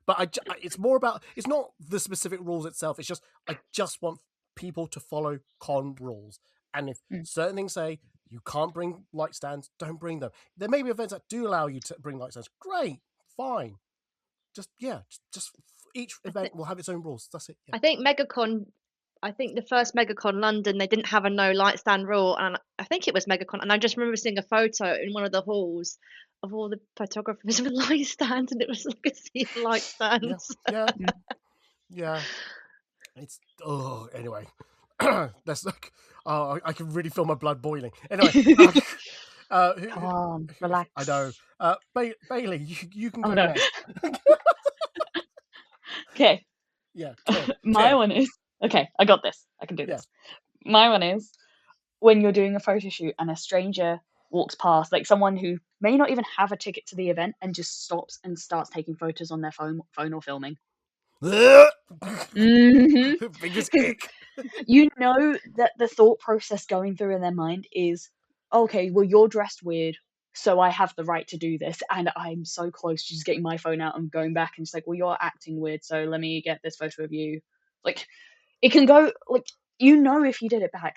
but it's more about, it's not the specific rules itself. It's just, I just want people to follow con rules. And if certain things say you can't bring light stands, don't bring them. There may be events that do allow you to bring light stands. Great, fine. Just each event will have its own rules. That's it. Yeah. I think the first MegaCon London, they didn't have a no light stand rule, and I think it was MegaCon, and I just remember seeing a photo in one of the halls of all the photographers with light stands, and it was like a sea of light stands. Yeah. It's anyway. That's like, I can really feel my blood boiling. Anyway, come on, relax. I know. Bailey, you can go next. Okay. Yeah. My one is, okay, I got this. I can do this. My one is, when you're doing a photo shoot and a stranger walks past, like someone who may not even have a ticket to the event and just stops and starts taking photos on their phone or filming. Biggest Because ick. you know that the thought process going through in their mind is, okay, well, you're dressed weird, so I have the right to do this, and I'm so close to just getting my phone out and going back, and it's like, well, you're acting weird, so let me get this photo of you. Like, it can go, like, you know, if you did it back,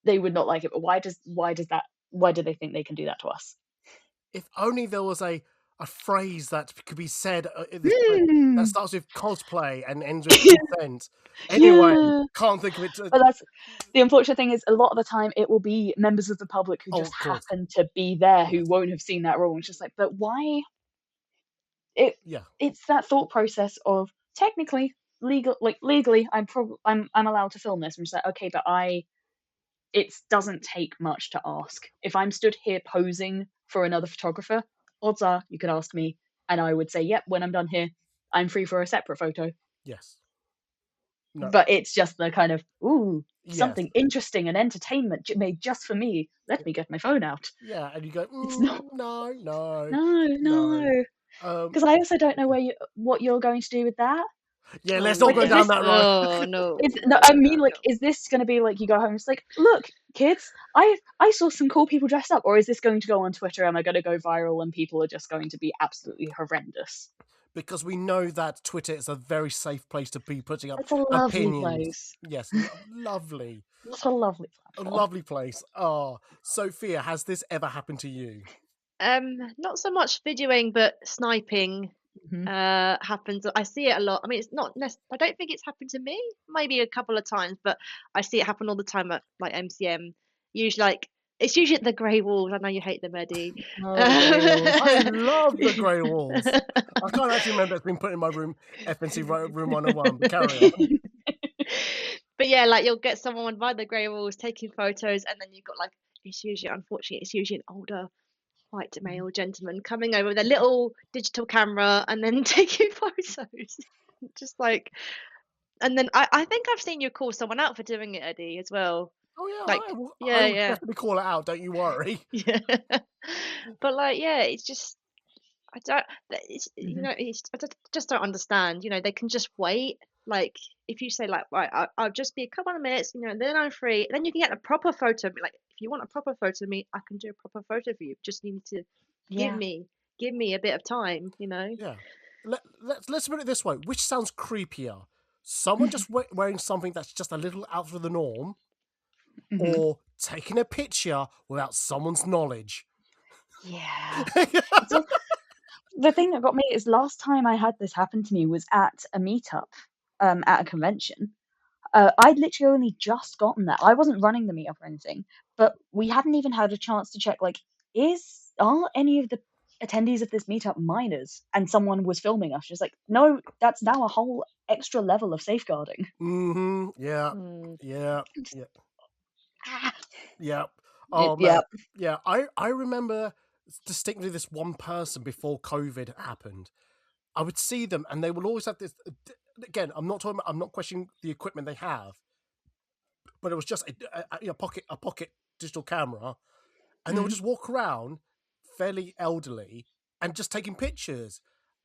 they would not like it, but why do they think they can do that to us? If only there was a phrase that could be said that starts with cosplay and ends with consent. Anyway, Yeah. can't think of it. But that's the unfortunate thing is a lot of the time it will be members of the public who just of course. happen to be there who Yes. won't have seen that rule. It's just like, but why? Yeah. It's that thought process of technically legally I'm allowed to film this. I'm just like, okay, but it doesn't take much to ask. If I'm stood here posing for another photographer, odds are you could ask me and I would say, yep, when I'm done here, I'm free for a separate photo. Yes. No. But it's just the kind of, Yes. something interesting and entertainment made just for me. Let me get my phone out. Yeah, and you go, It's not. no. No. Because I also don't know what you're going to do with that. Yeah, let's not go down that road. Oh no. I mean, like, is this going to be like you go home? It's like, look, kids, I saw some cool people dressed up, or is this going to go on Twitter? Am I going to go viral, and people are just going to be absolutely horrendous? Because we know that Twitter is a very safe place to be putting up It's a lovely opinions. place. Yes, lovely. What a lovely platform. A lovely place. Oh, Sophia, has this ever happened to you? Not so much videoing, but sniping happens. I see it a lot. I mean, it's not I don't think it's happened to me. Maybe a couple of times, but I see it happen all the time at like MCM. Usually, it's usually at the grey walls. I know you hate them, Eddie. Oh, the grey walls. I love the grey walls. I can't actually remember it's been put in my room, FNC Room 101, but carry on. But yeah, like you'll get someone by the grey walls taking photos, and then you've got like, unfortunately, it's usually an older white male gentleman coming over with a little digital camera and then taking photos. Just like, and then I think I've seen you call someone out for doing it, Eddie, as well. Oh yeah, Like, I will yeah. definitely call it out. Don't you worry. Yeah. But like, yeah, it's just I don't. It's you know, I just don't understand. You know, they can just wait. Like, if you say like, right, I'll just be a couple of minutes. You know, and then I'm free. Then you can get a proper photo. Like, if you want a proper photo of me, I can do a proper photo for you. Just need to give me a bit of time. You know. Yeah. Let's put it this way. Which sounds creepier? Someone just wearing something that's just a little out of the norm, or taking a picture without someone's knowledge? Yeah. So, the thing that got me is last time I had this happen to me was at a meetup, at a convention. I'd literally only just gotten there. I wasn't running the meetup or anything, but we hadn't even had a chance to check, like, are any of the attendees of this meetup minors? And someone was filming us. Just like, no, that's now a whole extra level of safeguarding. Yeah. Yeah. Yeah. Oh Yeah. man. Yeah. I remember distinctly this one person before COVID happened. I would see them, and they will always have this. Again, I'm not questioning the equipment they have, but it was just a pocket digital camera, and they would just walk around, fairly elderly, and just taking pictures.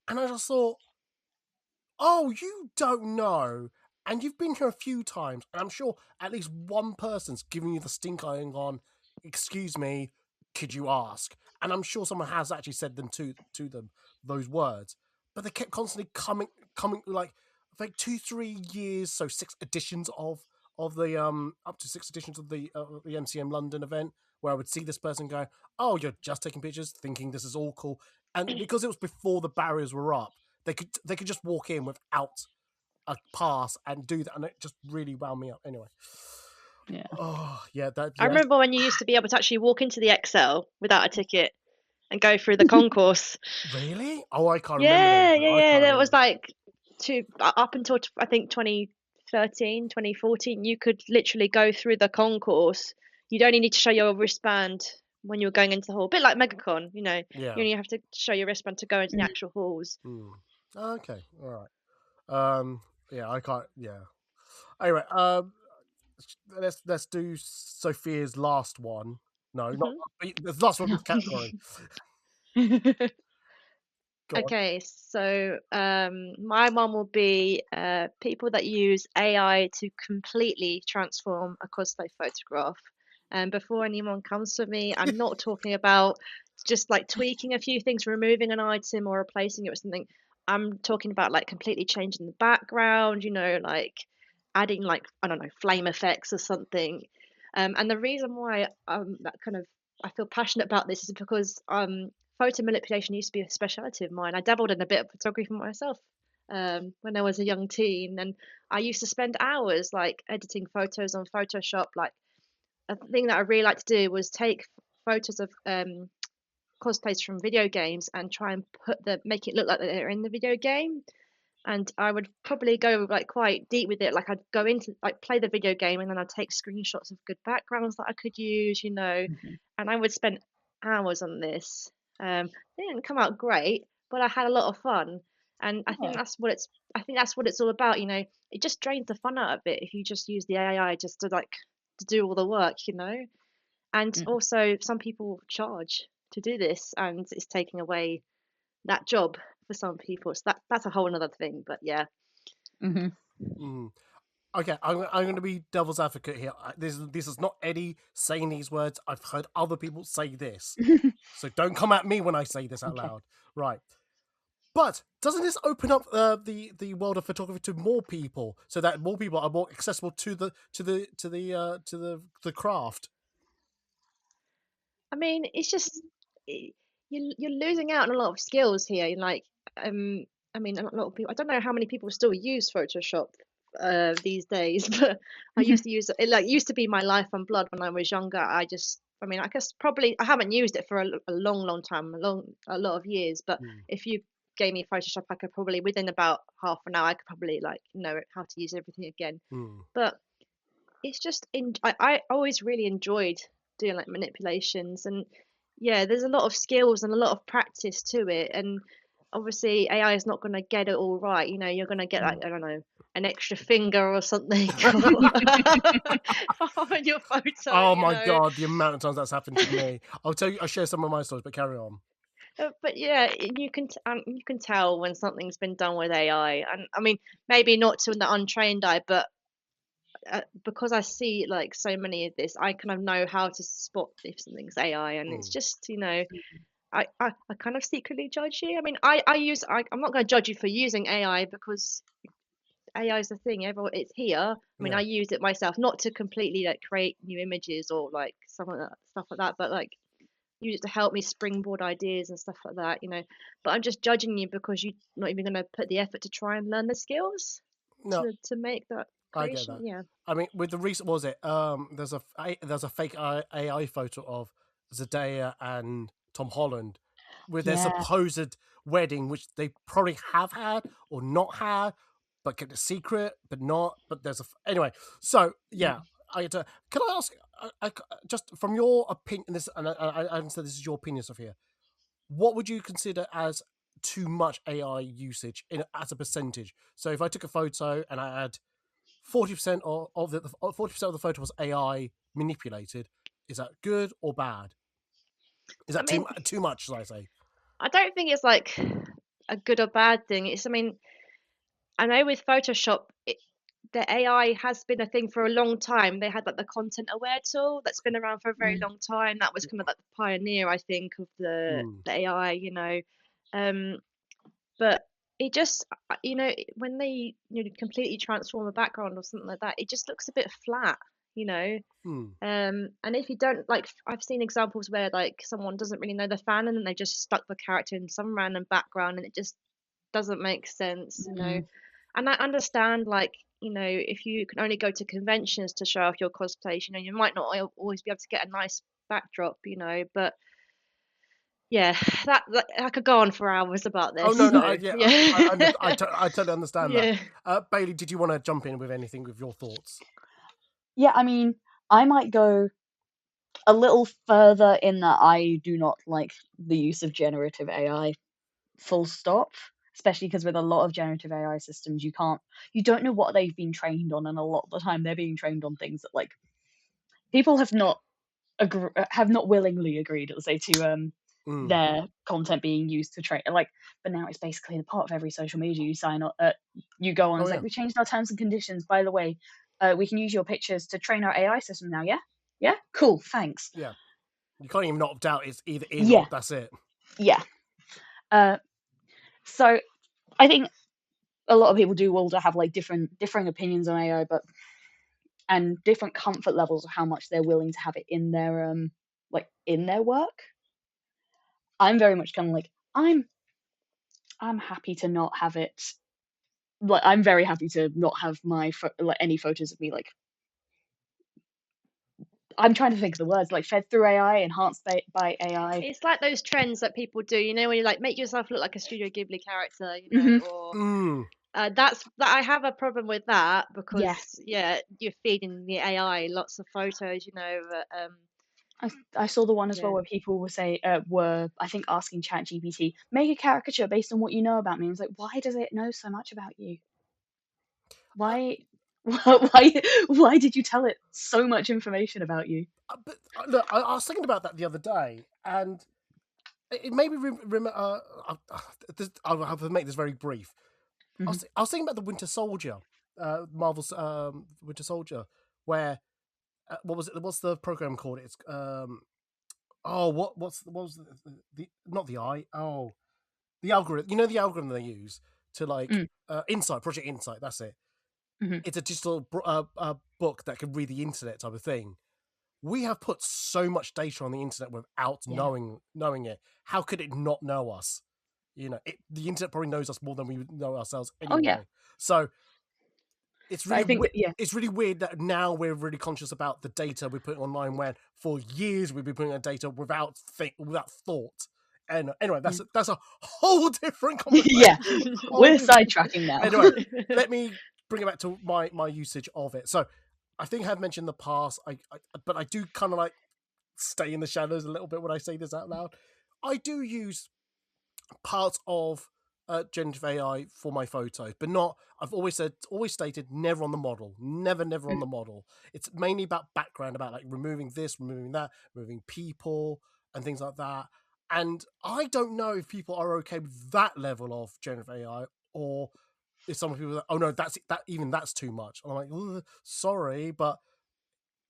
And I just thought, oh, you don't know, and you've been here a few times, and I'm sure at least one person's giving you the stink eye and gone, "Excuse me, could you ask?" And I'm sure someone has actually said them to them those words, but they kept constantly coming like 2-3 years, so 6 editions of the up to 6 editions of the MCM London event, where I would see this person go, "Oh, you're just taking pictures, thinking this is all cool," and because it was before the barriers were up, they could just walk in without a pass and do that, and it just really wound me up. Anyway. Yeah. Oh yeah, I remember when you used to be able to actually walk into the Excel without a ticket and go through the concourse. Really? Oh, I can't remember. Yeah. That was like up until I think 2013, 2014. You could literally go through the concourse. You'd only need to show your wristband when you were going into the hall. A bit like MegaCon, you know. Yeah. You only have to show your wristband to go into the actual halls. Okay, all right. Yeah, I can't. Yeah. Anyway, let's do Sophia's last one. No, not. There's lots of category. Go on. Okay, so my one will be people that use AI to completely transform a cosplay photograph. And before anyone comes for me, I'm not talking about just like tweaking a few things, removing an item or replacing it with something. I'm talking about like completely changing the background, like adding like, I don't know, flame effects or something. And the reason why that kind of I feel passionate about this is because photo manipulation used to be a specialty of mine. I dabbled in a bit of photography myself when I was a young teen, and I used to spend hours like editing photos on Photoshop. Like a thing that I really like to do was take photos of cosplays from video games and try and make it look like they're in the video game. And I would probably go like quite deep with it. Like I'd go into like play the video game and then I'd take screenshots of good backgrounds that I could use, and I would spend hours on this. They didn't come out great, but I had a lot of fun. And I think that's what it's all about, It just drains the fun out of it if you just use the AI just to do all the work, And also some people charge to do this and it's taking away that job for some people. So that's a whole another thing, but yeah. Okay, I'm going to be devil's advocate here. This is not Eddie saying these words. I've heard other people say this. So don't come at me when I say this out loud. Right. But doesn't this open up the world of photography to more people, so that more people are more accessible to the craft? I mean, it's just you're losing out on a lot of skills here. Like, I mean, a lot of people. I don't know how many people still use Photoshop these days, but I used to use it. Like, used to be my life and blood when I was younger. I guess probably I haven't used it for a long time, a lot of years. But if you gave me Photoshop, I could probably within about half an hour, I could probably like know how to use everything again. But it's just I always really enjoyed doing like manipulations, and yeah, there's a lot of skills and a lot of practice to it, and obviously AI is not going to get it all right. You're going to get like, I don't know, an extra finger or something on your photo. Oh my god, the amount of times that's happened to me. I'll share some of my stories, but carry on. But yeah, you can tell when something's been done with AI, and I mean maybe not to the untrained eye, but because I see like so many of this, I kind of know how to spot if something's AI, and it's just I kind of secretly judge you. I mean, I'm not going to judge you for using AI because AI is the thing. It's here. I mean, I use it myself, not to completely like create new images or like stuff like that, but like use it to help me springboard ideas and stuff like that. But I'm just judging you because you're not even going to put the effort to try and learn the skills to make that creation. I get that. Yeah. I mean, with the recent, was it? There's a fake AI photo of Zendaya and Tom Holland with their supposed wedding, which they probably have had or not had, but kept a secret, but not. But there's anyway. So yeah, can I ask? Just from your opinion, and I understand this is your opinion, Sophia. What would you consider as too much AI usage as a percentage? So if I took a photo and I had 40% of the 40% of the photo was AI manipulated, is that good or bad? Is that too much, should I say? I don't think it's like a good or bad thing. I know with Photoshop, the AI has been a thing for a long time. They had like the content aware tool that's been around for a very long time. That was kind of like the pioneer, I think, of the AI, but it just, when they completely transform a background or something like that, it just looks a bit flat, and if you don't like, I've seen examples where like someone doesn't really know the fan and then they just stuck the character in some random background and it just doesn't make sense, And I understand, like, if you can only go to conventions to show off your cosplays, you might not always be able to get a nice backdrop, but yeah, that I could go on for hours about this. Oh no, I totally understand that. Bailey, did you want to jump in with anything with your thoughts? Yeah, I mean, I might go a little further in that I do not like the use of generative AI, full stop. Especially because with a lot of generative AI systems, you don't know what they've been trained on, and a lot of the time they're being trained on things that like people have not have not willingly agreed, let's say, to their content being used to train. Like, but now it's basically a part of every social media you sign up. You go on. It's like, we changed our terms and conditions. By the way, we can use your pictures to train our AI system now. Yeah, cool. Thanks. Yeah, you can't even opt out. It's either in or that's it. Yeah. So I think a lot of people do also have like differing opinions on AI, and different comfort levels of how much they're willing to have it in their in their work. I'm very much kind of like, I'm happy to not have it. Like, I'm very happy to not have my any photos of me, like, I'm trying to think of the words, like, fed through AI, enhanced by AI. It's like those trends that people do, you know, when you like make yourself look like a Studio Ghibli character, you know, or that I have a problem with that, because you're feeding the AI lots of photos, you know. I saw the one as well where people were I think asking ChatGPT, make a caricature based on what you know about me. I was like, why does it know so much about you? Why did you tell it so much information about you? But look, I was thinking about that the other day, and it made me I'll have to make this very brief. I was thinking about the Winter Soldier, Marvel's Winter Soldier, where what was it? What's the program called? It's what was the not the eye? Oh, the algorithm. You know, the algorithm they use to like Project Insight. That's it. It's a digital book that can read the internet type of thing. We have put so much data on the internet without knowing it. How could it not know us? You know, the internet probably knows us more than we know ourselves anyway. So it's really it's really weird that now we're really conscious about the data we're putting online, when for years we've been putting on data without thought. And anyway, that's a whole different conversation. We're sidetracking now. Anyway, let me bring it back to my usage of it. So I think I've mentioned in the past, but I do kind of like stay in the shadows a little bit when I say this out loud. I do use parts of generative AI for my photos, but not. I've always stated, never on the model, never on the model. It's mainly about background, about like removing this, removing that, removing people and things like that. And I don't know if people are okay with that level of generative AI, or if some people are like, oh no, that's too much. And I'm like, sorry, but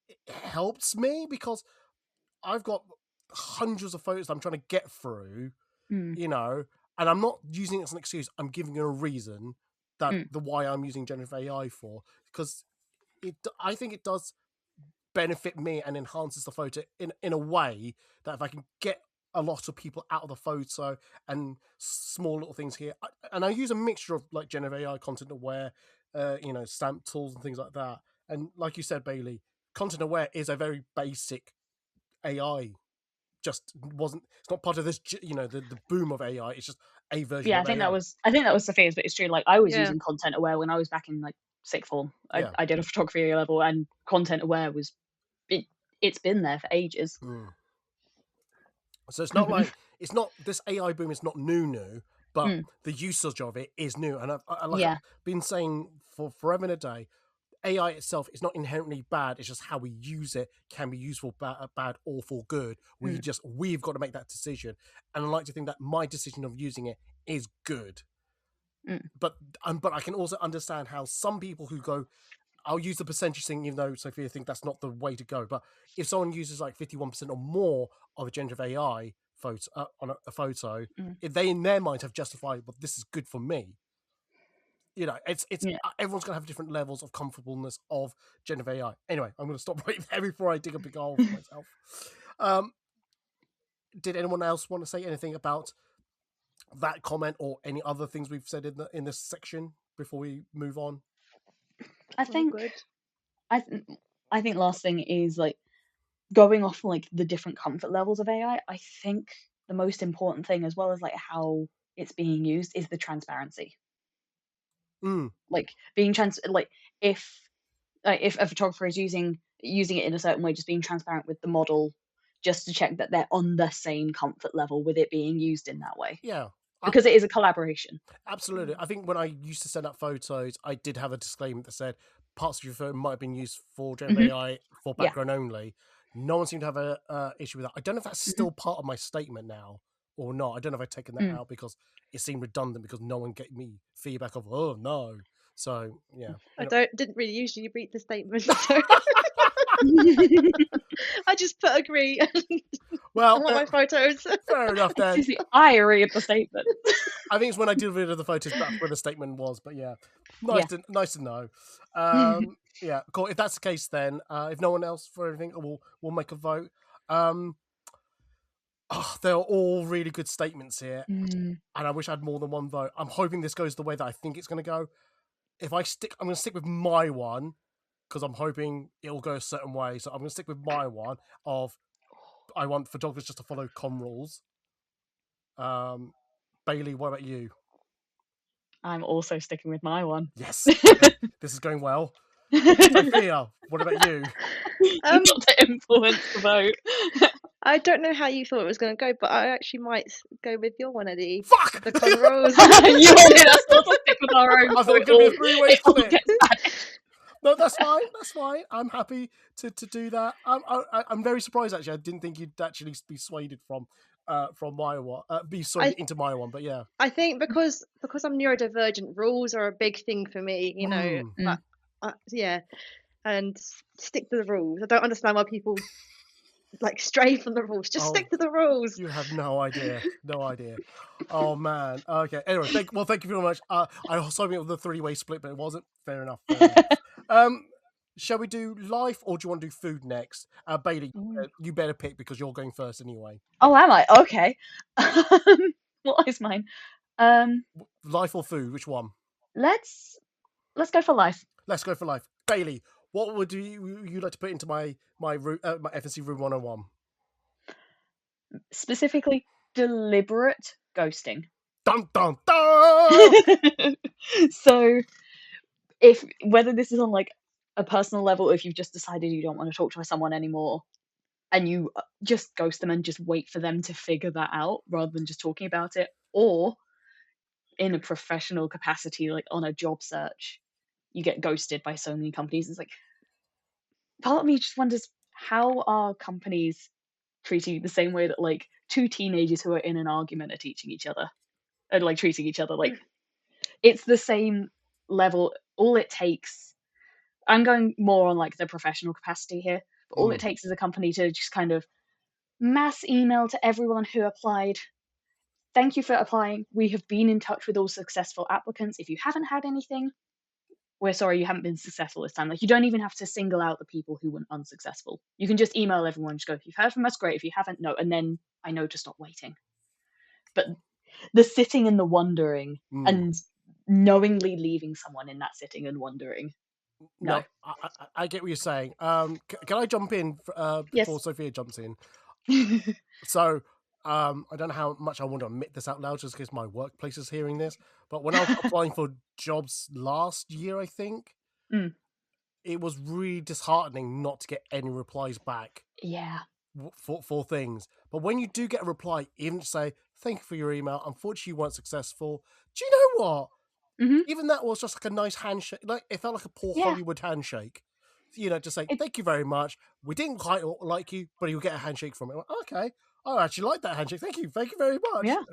it helps me because I've got hundreds of photos I'm trying to get through, you know, and I'm not using it as an excuse. I'm giving it a reason that the why I'm using generative AI for, because I think it does benefit me and enhances the photo in a way that if I can get a lot of people out of the photo and small little things here, and I use a mixture of like generative AI, content aware, you know, stamp tools and things like that. And like you said, Bailey, content aware is a very basic AI. Just wasn't. It's not part of this, you know, the boom of AI. It's just a version. Yeah, of I think AI. that was the phase, but it's true. Like, I was using content aware when I was back in like sixth form. I did a photography A level, and content aware was it's been there for ages. So it's not like this AI boom is not new, but the usage of it is new. And I've been saying for forever and a day, AI itself is not inherently bad. It's just how we use it can be useful, bad, or for good. We've got to make that decision. And I like to think that my decision of using it is good. But I can also understand how some people who go, I'll use the percentage thing, even though Sophia thinks that's not the way to go. But if someone uses like 51% or more of a generative AI photo on a photo, if they in their mind have justified, well, this is good for me. You know, it's everyone's gonna have different levels of comfortableness of generative AI. Anyway, I'm gonna stop right there before I dig a big hole for myself. Did anyone else want to say anything about that comment or any other things we've said in this section before we move on? I think last thing is like going off like the different comfort levels of AI. I think the most important thing, as well as like how it's being used, is the transparency. Like being like if a photographer is using it in a certain way, just being transparent with the model, just to check that they're on the same comfort level with it being used in that way. Yeah. Because it is a collaboration. Absolutely. I think when I used to send out photos, I did have a disclaimer that said parts of your photo might have been used for generative AI for background only. No one seemed to have a issue with that. I don't know if that's still part of my statement now or not. I don't know if I've taken that out because it seemed redundant because no one gave me feedback of, oh, no. So, yeah. I didn't really usually read the statement, so I just put agree. Well, I want my photos. fair enough then. Susie, I read the statement. I think it's when I did rid of the photos, that's where the statement was. But yeah, nice to know. Yeah, cool. If that's the case, then if no one else for anything, we'll make a vote. They're all really good statements here, and I wish I had more than one vote. I'm hoping this goes the way that I think it's going to go. I'm going to stick with my one because I'm hoping it'll go a certain way. So I'm going to stick with my one of I want photographers just to follow com rules. Bailey, what about you? I'm also sticking with my one. Yes, this is going well. Sophia, what about you? Not to influence the vote. I don't know how you thought it was going to go, but I actually might go with your one, Eddie. Fuck! The con rules. You wanted us all to stick with our own. I thought it was going to be a three-way split. Split. No, that's fine. That's fine. I'm happy to do that. I'm very surprised actually. I didn't think you'd actually be swayed from my one, into my one. But yeah, I think because I'm neurodivergent, rules are a big thing for me. You know, yeah, and stick to the rules. I don't understand why people like stray from the rules. Just stick to the rules. You have no idea. Oh man. Okay. Anyway, thank you very much. I was hoping it was a three-way split, but it wasn't. Fair enough. Shall we do life or do you want to do food next? Bailey, you better pick because you're going first anyway. Oh, am I? Okay. What is mine? Life or food? Which one? Let's go for life. Let's go for life. Bailey, what would you like to put into my FNC Room 101? Specifically, deliberate ghosting. Dun dun dun! So, whether this is on like a personal level, if you've just decided you don't want to talk to someone anymore, and you just ghost them and just wait for them to figure that out rather than just talking about it, or in a professional capacity, like on a job search, you get ghosted by so many companies. It's like, part of me just wonders, how are companies treating you the same way that like two teenagers who are in an argument are teaching each other and like treating each other? Like, it's the same level. All it takes, I'm going more on like the professional capacity here, but all it takes is a company to just kind of mass email to everyone who applied. Thank you for applying. We have been in touch with all successful applicants. If you haven't had anything, we're sorry you haven't been successful this time. Like, you don't even have to single out the people who were unsuccessful. You can just email everyone, just go, if you've heard from us, great. If you haven't, no. And then I know to stop waiting. But the sitting and the wondering and knowingly leaving someone in that sitting and wondering. No. I get what you're saying. Can I jump in before Sophia jumps in? So, I don't know how much I want to admit this out loud just because my workplace is hearing this, but when I was applying for jobs last year, I think, it was really disheartening not to get any replies back. Yeah. For things. But when you do get a reply, even to say, thank you for your email, unfortunately you weren't successful. Do you know what? Even that was just like a nice handshake. Like, it felt like a poor Hollywood handshake. You know, just say, thank you very much. We didn't quite like you, but you'll get a handshake from it. Like, okay. I actually like that handshake. Thank you very much. Yeah.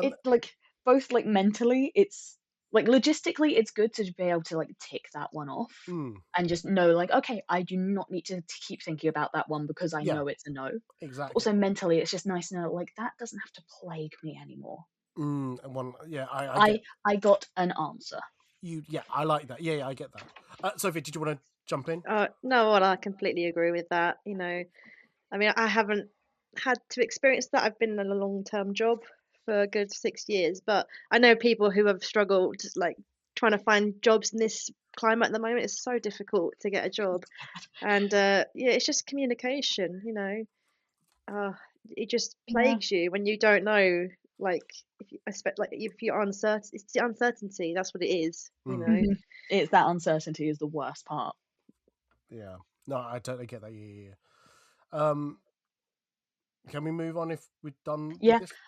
It's like, both like mentally, it's like logistically, it's good to be able to like tick that one off and just know like, okay, I do not need to keep thinking about that one because I know it's a no. Exactly. Also mentally, it's just nice to know like that doesn't have to plague me anymore. I got an answer. I like that. Yeah, I get that. Sophie, did you want to jump in? No, well, I completely agree with that. You know, I mean, I haven't had to experience that. I've been in a long-term job for a good 6 years, but I know people who have struggled like trying to find jobs in this climate at the moment. It's so difficult to get a job, and it's just communication. You know, it just plagues you when you don't know. Like, if you're uncertain, it's the uncertainty. That's what it is. You know, it's that uncertainty is the worst part. Yeah, no, I totally get that. Yeah. Can we move on if we're done? Yeah. With this?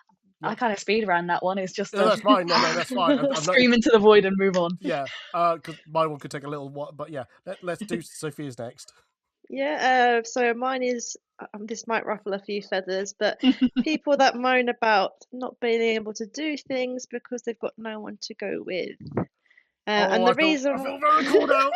I kind of speed around that one. It's just no, that's fine. No, that's fine. I'm scream into the void and move on. Yeah, because my one could take a little while, but yeah, let's do Sophia's next. Yeah, so mine is, this might ruffle a few feathers, but people that moan about not being able to do things because they've got no one to go with. And the reason I feel very called out.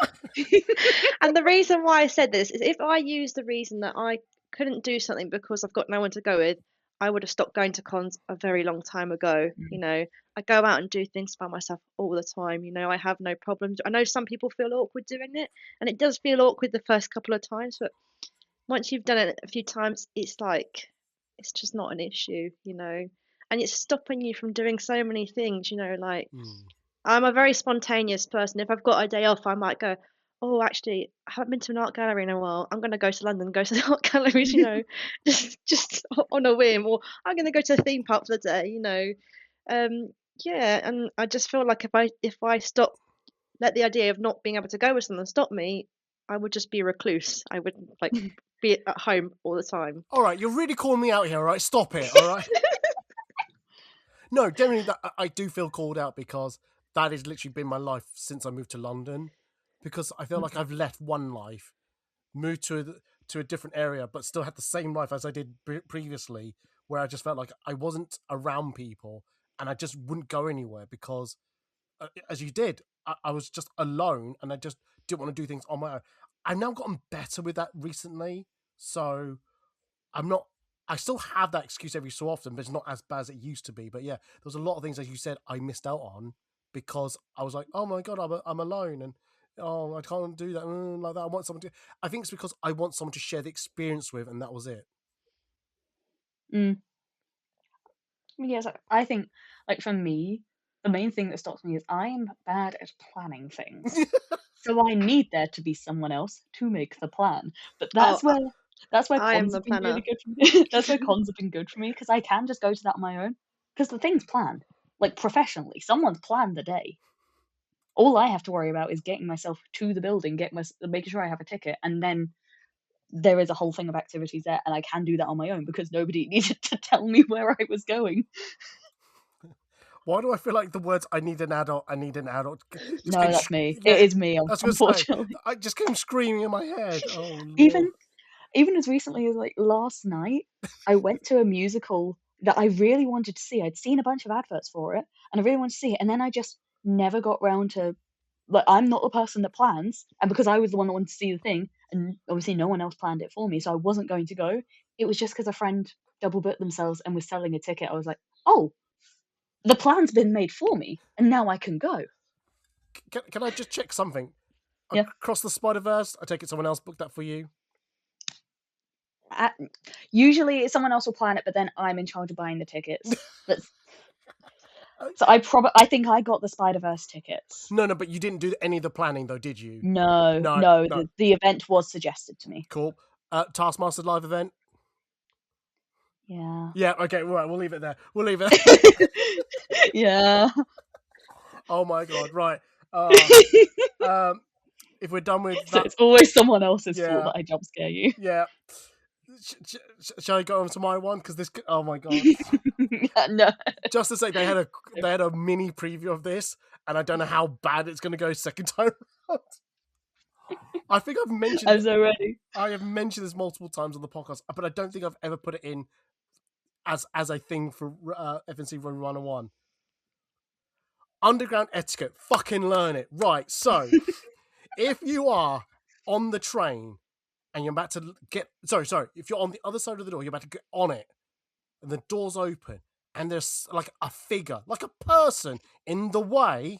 and the reason why I said this is if I use the reason that I couldn't do something because I've got no one to go with, I would have stopped going to cons a very long time ago. You know, I go out and do things by myself all the time. You know, I have no problems. I know some people feel awkward doing it, and it does feel awkward the first couple of times, but once you've done it a few times, it's like it's just not an issue, you know. And it's stopping you from doing so many things, you know, like I'm a very spontaneous person. If I've got a day off, I might go, oh, actually, I haven't been to an art gallery in a while. I'm going to go to London, go to the art galleries, you know, just on a whim, or I'm going to go to a theme park for the day, you know. Yeah, and I just feel like if I stop, let the idea of not being able to go with someone stop me, I would just be a recluse. I would like be at home all the time. All right, you're really calling me out here, all right? Stop it, all right? No, generally, I do feel called out because that has literally been my life since I moved to London. Because I feel like I've left one life, moved to a different area, but still had the same life as I did previously, where I just felt like I wasn't around people and I just wouldn't go anywhere because, as you did, I was just alone and I just didn't want to do things on my own. I've now gotten better with that recently, so I still have that excuse every so often, but it's not as bad as it used to be. But yeah, there was a lot of things, as you said, I missed out on because I was like, oh my God, I'm alone and oh, I can't do that like that. I want someone to. I think it's because I want someone to share the experience with, and that was it. Yes, I think, like, for me, the main thing that stops me is I am bad at planning things. So I need there to be someone else to make the plan. But that's where I am cons the have been really planner. good for me. That's where cons have been good for me because I can just go to that on my own. Because the thing's planned, like professionally. Someone's planned the day. All I have to worry about is getting myself to the building, making sure I have a ticket, and then there is a whole thing of activities there, and I can do that on my own because nobody needed to tell me where I was going. Why do I feel like the words "I need an adult"? No, that's me. Yeah, it is me, unfortunately. I just came screaming in my head. Oh Even Lord. even as recently as like last night, I went to a musical that I really wanted to see. I'd seen a bunch of adverts for it, and I really wanted to see it, and then I just never got round to. Like, I'm not the person that plans, and because I was the one that wanted to see the thing, and obviously no one else planned it for me, so I wasn't going to go. It was just because a friend double booked themselves and was selling a ticket. I was like, oh, the plan's been made for me, and now I can go. Can I just check something? Yeah. Across the Spider-Verse, I take it someone else booked that for you? Usually someone else will plan it, but then I'm in charge of buying the tickets. So I think I got the Spider-Verse tickets. No, but you didn't do any of the planning though, did you? No. The event was suggested to me. Cool. Taskmaster live event? Yeah. Yeah, okay, right, we'll leave it there. Yeah. Oh my God, right. If we're done with that... So it's always someone else's fault that I jump scare you. Yeah. Shall I go on to my one? Because this... Oh my God. No. Just to say, they had a mini preview of this, and I don't know how bad it's going to go second time around. I think I've mentioned... I'm so ready. I have mentioned this multiple times on the podcast, but I don't think I've ever put it in as a thing for FNC Room 101. Underground etiquette. Fucking learn it. Right, so if you are on the train and you're about to get... Sorry. If you're on the other side of the door, you're about to get on it, and the door's open, and there's like a figure, like a person in the way,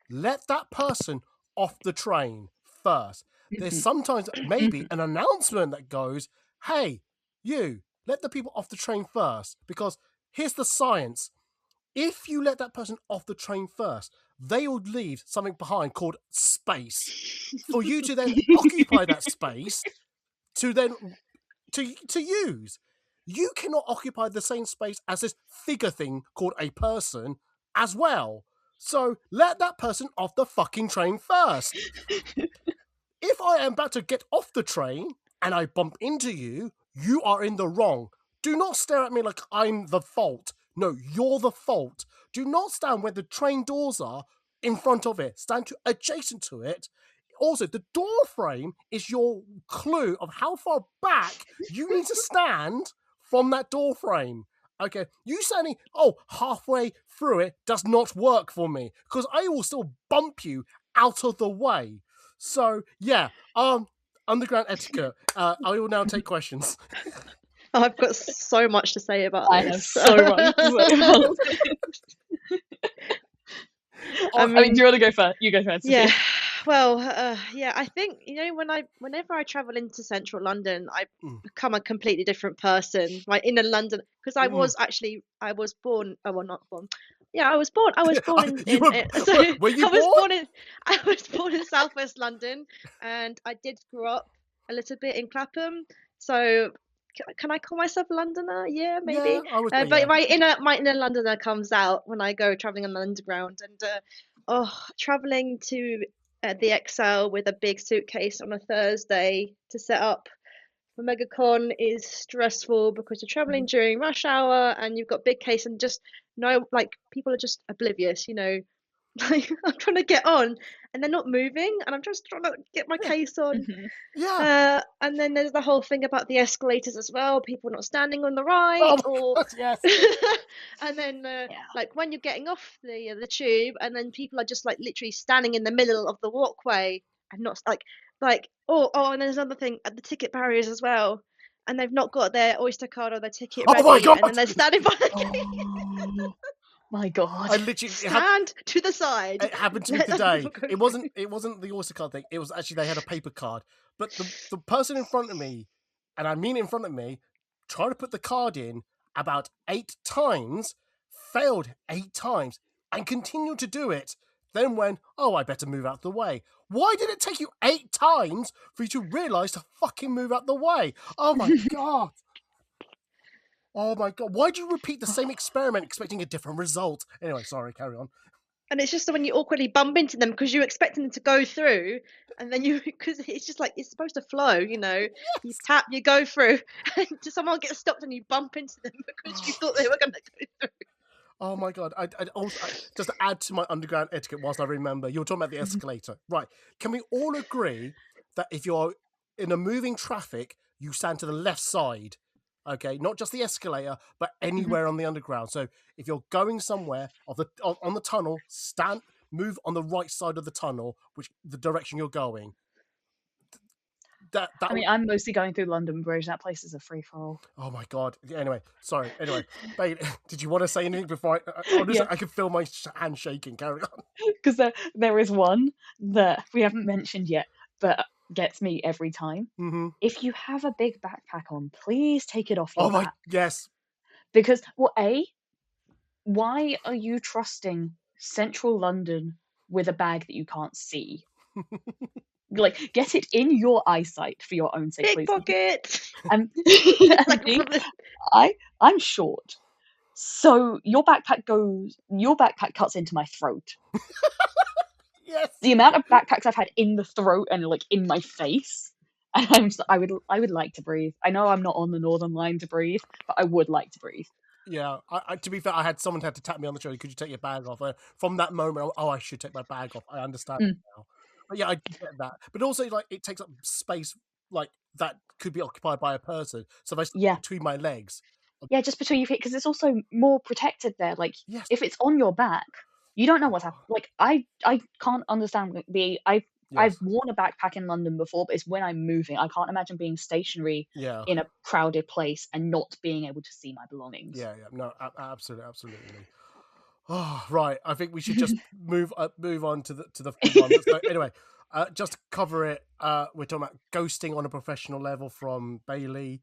let that person off the train first. There's sometimes maybe an announcement that goes, hey, you, let the people off the train first. Because here's the science. If you let that person off the train first, they will leave something behind called space for you to then occupy that space to use. You cannot occupy the same space as this figure thing called a person as well. So let that person off the fucking train first. If I am about to get off the train and I bump into you, you are in the wrong. Do not stare at me like I'm the fault. No, you're the fault. Do not stand where the train doors are in front of it. Stand adjacent to it. Also, the door frame is your clue of how far back you need to stand from that door frame. Okay, you standing halfway through it does not work for me because I will still bump you out of the way. So yeah, underground etiquette. I will now take questions. I've got so much to say about I have this. so much to say about this. I mean, do you want to go first? You go first. Yeah. Well, yeah, I think, whenever I travel into central London, I become a completely different person. Like in London, because I was born. Oh, well, not born. Yeah, I was born in. I was born in Southwest London, and I did grow up a little bit in Clapham. So, can I call myself a Londoner? Yeah, maybe. Yeah, I would say, but yeah. my inner Londoner comes out when I go traveling on the underground, and traveling to the XL with a big suitcase on a Thursday to set up for MegaCon is stressful because you're traveling during rush hour and you've got big case and just people are just oblivious, Like I'm trying to get on and they're not moving and I'm just trying to get my case on. Yeah. And then there's the whole thing about the escalators as well, people not standing on the right yes. and then like when you're getting off the tube and then people are just like literally standing in the middle of the walkway and not and there's another thing at the ticket barriers as well and they've not got their Oyster card or their ticket ready my God! And then they're standing by the gate. My God! I literally stand to the side. It happened to me today. It wasn't the Oyster card thing. It was actually they had a paper card, but the person in front of me, and I mean in front of me, tried to put the card in about 8 times, failed 8 times, and continued to do it. Then went, I better move out the way. Why did it take you 8 times for you to realise to fucking move out the way? Oh my God. Oh my God. Why do you repeat the same experiment expecting a different result? Anyway, sorry, carry on. And it's just when you awkwardly bump into them because you're expecting them to go through and then because it's just like it's supposed to flow, Yes. You tap, you go through and someone gets stopped and you bump into them because you thought they were going to go through. Oh my God. I also, just to add to my underground etiquette whilst I remember, you were talking about the escalator. Right. Can we all agree that if you're in a moving traffic, you stand to the left side? Okay, not just the escalator, but anywhere on the underground. So if you're going somewhere on the tunnel, move on the right side of the tunnel, which the direction you're going. I'm mostly going through London Bridge. That place is a free-for-all. Oh my God. Anyway, sorry. Anyway, Bailey, did you want to say anything before I can feel my hand shaking? Carry on. Because there is one that we haven't mentioned yet, but gets me every time. Mm-hmm. If you have a big backpack on, please take it off your back. Yes. Because, why are you trusting central London with a bag that you can't see? Like, get it in your eyesight for your own sake, please. Pickpocket! I'm short. So your backpack cuts into my throat. Yes. The amount of backpacks I've had in the throat and like in my face, and I would like to breathe. I know I'm not on the Northern Line to breathe, but I would like to breathe. Yeah, to be fair, I had someone had to tap me on the shoulder. Could you take your bag off? From that moment, I should take my bag off. I understand now. But yeah, I get that. But also, like, it takes up space, like that could be occupied by a person. So if I stick between my legs. Yeah, just between your feet, because it's also more protected there. Like, yes. If it's on your back, you don't know what's happening. Like, I can't understand I've worn a backpack in London before, but it's when I'm moving. I can't imagine being stationary in a crowded place and not being able to see my belongings. Yeah. No, absolutely. Oh, right. I think we should just move on to the one. So anyway, just to cover it, we're talking about ghosting on a professional level from Bailey.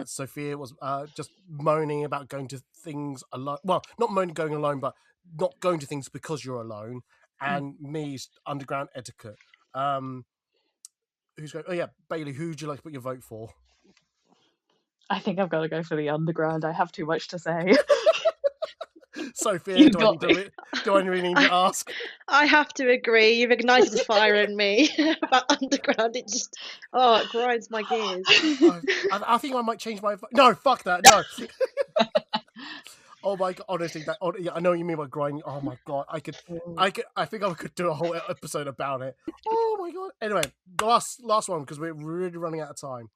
Sophia was just moaning about going to things alone. Well, not moaning going alone, but not going to things because you're alone. And me's underground etiquette. Who's going? Oh yeah, Bailey. Who would you like to put your vote for? I think I've got to go for the underground. I have too much to say. Sophia, do I really need to ask? I have to agree. You've ignited a fire in me about underground. It just, it grinds my gears. I think I might change my... No, fuck that, no. Oh my god! Honestly, I know what you mean by grinding. Oh my god, I think I could do a whole episode about it. Oh my god. Anyway, the last one because we're really running out of time.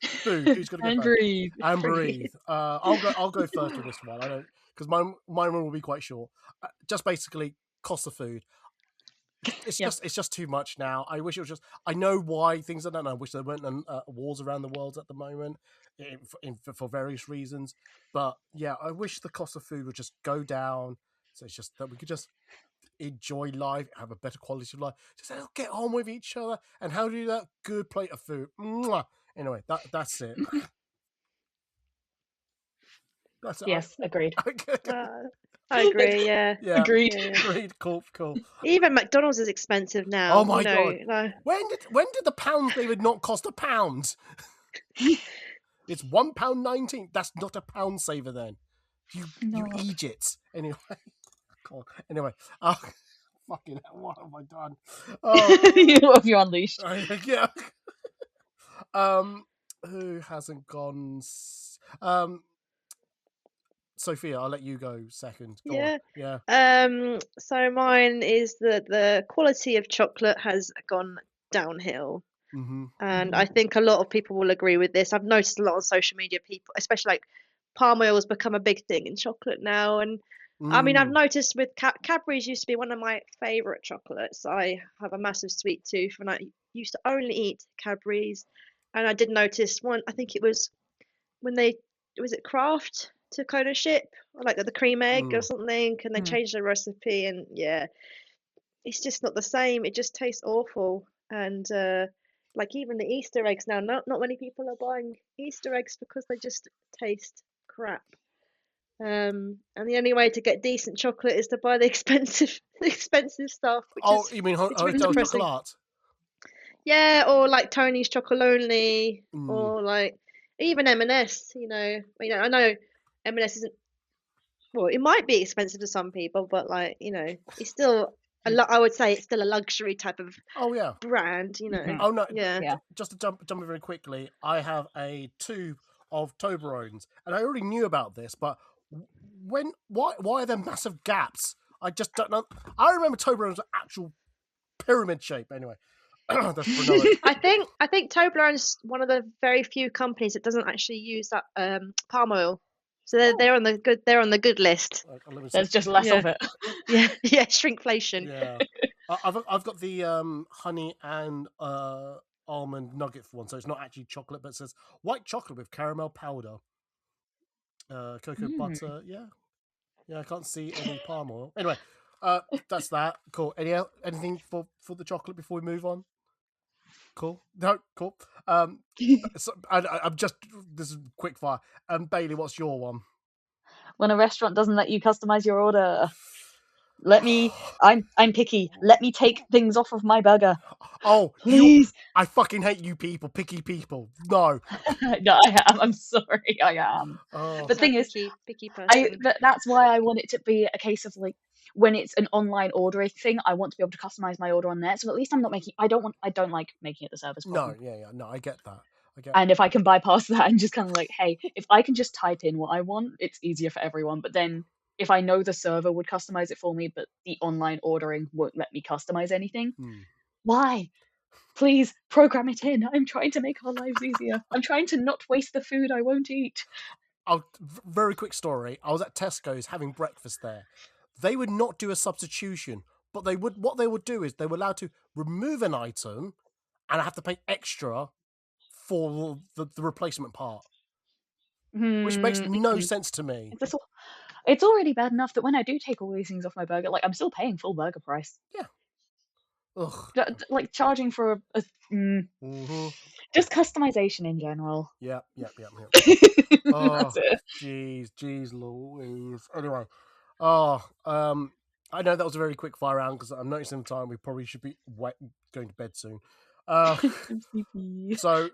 Food. Who's gonna go And first? breathe. And breathe. I'll go first with this one. I don't because mine will be quite short. Just basically cost of food. It's just too much now. I wish it was just. I know why things are done. I wish there weren't wars around the world at the moment, for various reasons. But yeah, I wish the cost of food would just go down. So it's just that we could just enjoy life, have a better quality of life, just get on with each other. And how do you do that? Good plate of food. Mwah. Anyway, that's it. That's it. Yes, agreed. I agree. Yeah. Yeah. Agreed. Yeah. Agreed. Cool. Even McDonald's is expensive now. Oh my god! Like... When did the pound David not cost £1? It's £1.19. That's not a pound saver then. You Egypt. Anyway. God. Anyway. Fucking hell, what have I done? What have you unleashed? Yeah. Who hasn't gone? Sophia, I'll let you go second. Go on. Yeah. So mine is that the quality of chocolate has gone downhill. Mm-hmm. And I think a lot of people will agree with this. I've noticed a lot on social media, people, especially like palm oil has become a big thing in chocolate now. And I mean, I've noticed with Cadbury's used to be one of my favorite chocolates. I have a massive sweet tooth and I used to only eat Cadbury's. And I did notice I think it was when was it Kraft took ownership, or like the cream egg or something, and they changed the recipe. And yeah, it's just not the same. It just tastes awful. And like even the Easter eggs now, not many people are buying Easter eggs because they just taste crap. And the only way to get decent chocolate is to buy the expensive stuff. You mean really depressing. Chocolate? Yeah, or like Tony's Chocolonely, or like even M&S. I know M&S isn't. Well, it might be expensive to some people, but like it's still I would say it's still a luxury type of brand. Oh no, yeah. Just to jump very quickly, I have a tube of Toblerones, and I already knew about this, but why are there massive gaps? I just don't know. I remember Toblerones were actual pyramid shape. Anyway, that's for another. I think Toblerone's one of the very few companies that doesn't actually use that palm oil. So they're on the good. They're on the good list. There's just less of it. Yeah, shrinkflation. Yeah, I've got the honey and almond nugget one, so it's not actually chocolate, but it says white chocolate with caramel powder, cocoa butter. Yeah, I can't see any palm oil. Anyway, that's that. Cool. Anything for the chocolate before we move on? Cool. No, cool. So I'm just this is quick fire. Bailey, what's your one? When a restaurant doesn't let you customize your order, I'm picky. Let me take things off of my burger. Oh, please! I fucking hate you people, picky people. No. No, I am. I'm sorry, I am. Oh. But the thing is, picky person. That's why I want it to be a case of like when it's an online ordering thing, I want to be able to customize my order on there. So at least I'm not making. I don't like making it the server's problem. No, I get that. And if I can bypass that and just kind of like, hey, if I can just type in what I want, it's easier for everyone. But then if I know the server would customize it for me, but the online ordering won't let me customize anything, why? Please program it in. I'm trying to make our lives easier. I'm trying to not waste the food I won't eat. Very quick story. I was at Tesco's having breakfast there. They would not do a substitution, but what they would do is they were allowed to remove an item and I have to pay extra for the replacement part, which makes no sense to me. It's already bad enough that when I do take all these things off my burger, like I'm still paying full burger price. Yeah. Ugh. Like charging for just customization in general. Yeah. Oh, jeez Louise. Anyway, I know that was a very quick fire round because I'm noticing the time we probably should be going to bed soon. So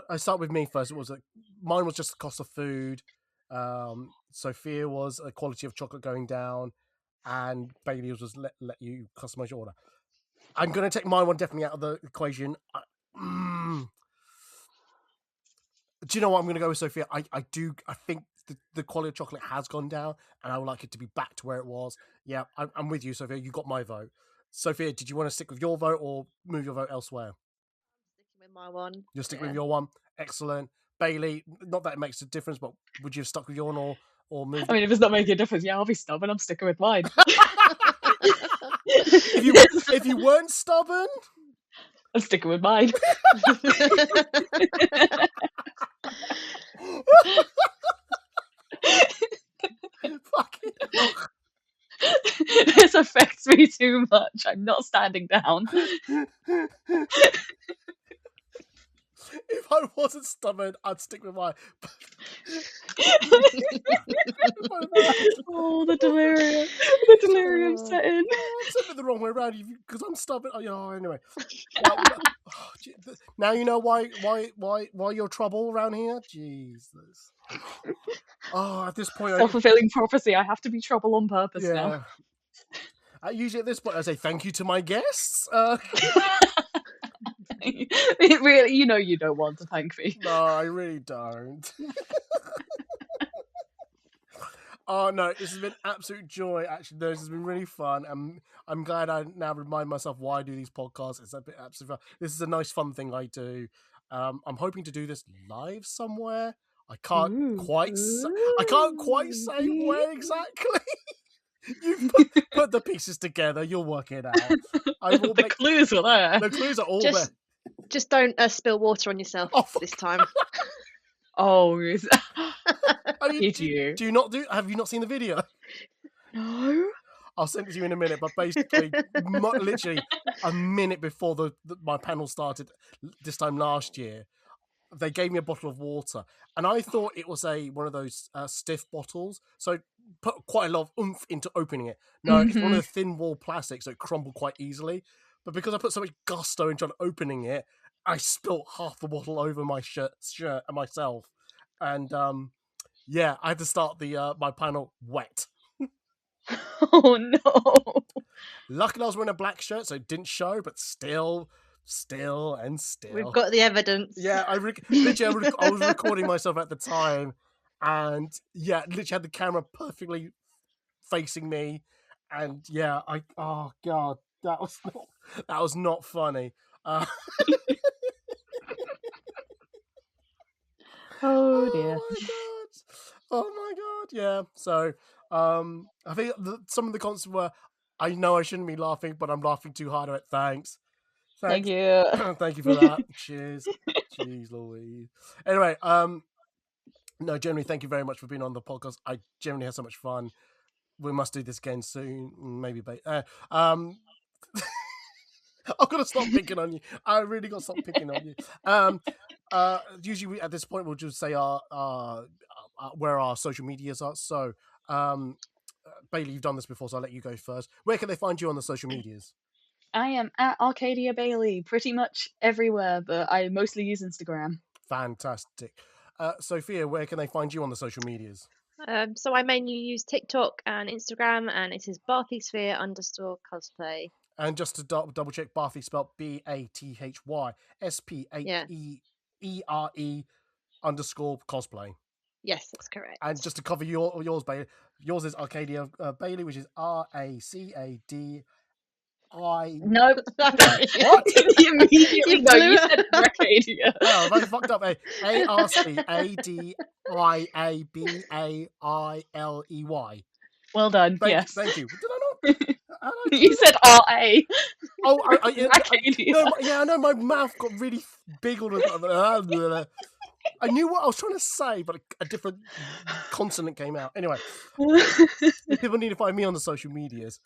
I start with me first. Mine was just the cost of food. Sophia was a quality of chocolate going down, and Bailey was let you customize your order. I'm going to take my one definitely out of the equation. Do you know what I'm going to go with, Sophia? I think the quality of chocolate has gone down, and I would like it to be back to where it was. Yeah, I'm with you, Sophia. You got my vote. Sophia, did you want to stick with your vote or move your vote elsewhere? Sticking with my one. You're sticking with your one. Excellent. Bailey, not that it makes a difference, but would you have stuck with your one or moved? I mean, if it's not making a difference, yeah, I'll be stubborn. I'm sticking with mine. If you weren't stubborn, I'm sticking with mine. Fucking hell. This affects me too much. I'm not standing down. If I wasn't stubborn, I'd stick with mine. Oh, the delirium. The delirium set in. I said it the wrong way around because I'm stubborn. Oh, anyway. Now you know why you're trouble around here? Jesus. Oh, at this point, self-fulfilling prophecy. I have to be trouble on purpose now. Usually at this point, I say thank you to my guests. It really, you don't want to thank me. No, I really don't. Oh no, this has been absolute joy. Actually, this has been really fun. I'm glad I now remind myself why I do these podcasts. It's a bit absolutely fun. This is a nice fun thing I do. I'm hoping to do this live somewhere. I can't quite say where exactly. You put the pieces together. You'll work it out. The clues are there. The clues are all there. Just don't spill water on yourself this time. Oh, I mean, do you not do? Have you not seen the video? No. I'll send it to you in a minute. But basically, literally a minute before my panel started this time last year, they gave me a bottle of water, and I thought it was one of those stiff bottles. So put quite a lot of oomph into opening it. No, it's one of the thin wall plastic, so it crumbled quite easily. But because I put so much gusto into opening it, I spilt half the bottle over my shirt and myself. And I had to start my panel wet. Oh no! Luckily, I was wearing a black shirt, so it didn't show. But still. We've got the evidence. Yeah, I was recording myself at the time, and literally had the camera perfectly facing me, and oh god, that was not funny. Oh dear. Oh my god, yeah. So I think some of the comments were, I know I shouldn't be laughing, but I'm laughing too hard at it. Thanks. Thank you. Thank you for that. Cheers. Jeez Louise. Anyway, no, generally, thank you very much for being on the podcast. I generally had so much fun. We must do this again soon. Maybe, I'm gonna stop picking on you. I really got to stop picking on you. Usually, at this point, we'll just say where our social medias are. So, Bailey, you've done this before, so I'll let you go first. Where can they find you on the social medias? I am at Arcadia Bailey, pretty much everywhere, but I mostly use Instagram. Fantastic. Sophia, where can they find you on the social medias? So I mainly use TikTok and Instagram, and it is Barthysphere_cosplay. And just to double check, Barthy spelled BATHY_SPHERE_cosplay. Yes, that's correct. And just to cover yours, Bailey, yours is Arcadia Bailey, which is RACADI. No, what? Immediately, no, you said Arcadia. Oh, I fucked up. ARCADIABAILEY. Well done. Yes. Thank you. Did I not? You said RA. Oh, I know. My mouth got really big. I knew what I was trying to say, but a different consonant came out. Anyway, if people need to find me on the social medias.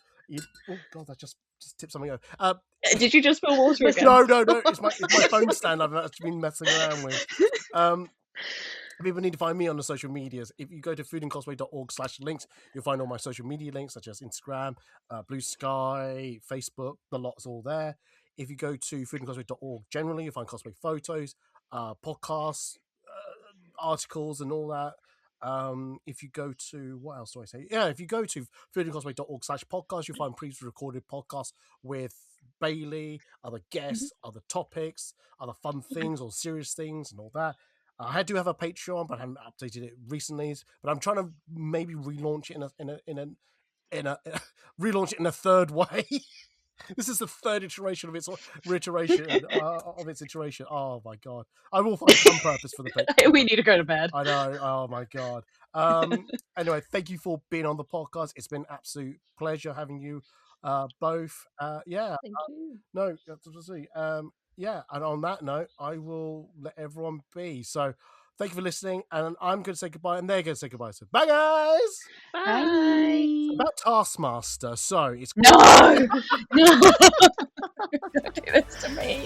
Oh god, I just tipped something over. Did you just spill water again? No. It's my phone stand I've actually been messing around with. People need to find me on the social medias. If you go to foodandcosplay.org/links, you'll find all my social media links, such as Instagram, Blue Sky, Facebook. The lot's all there. If you go to foodandcosplay.org, generally, you'll find cosplay photos, podcasts, articles, and all that. If you go to, what else do I say? Yeah, if you go to foodandcosplay.org/podcast, you'll find pre-recorded podcasts with Bailey, other guests, other topics, other fun things or serious things and all that. I do have a Patreon, but I haven't updated it recently. But I'm trying to maybe relaunch it relaunch it in a third way. This is the third iteration of its iteration. Oh my god! I will find some purpose for the Patreon. We need to go to bed. I know. Oh my god. Anyway, thank you for being on the podcast. It's been an absolute pleasure having you both. Yeah. Thank you. No, let's see. Yeah, and on that note, I will let everyone be. So, thank you for listening, and I'm going to say goodbye, and they're going to say goodbye. So, bye, guys. Bye. About Taskmaster. So, it's No, no, don't do this to me.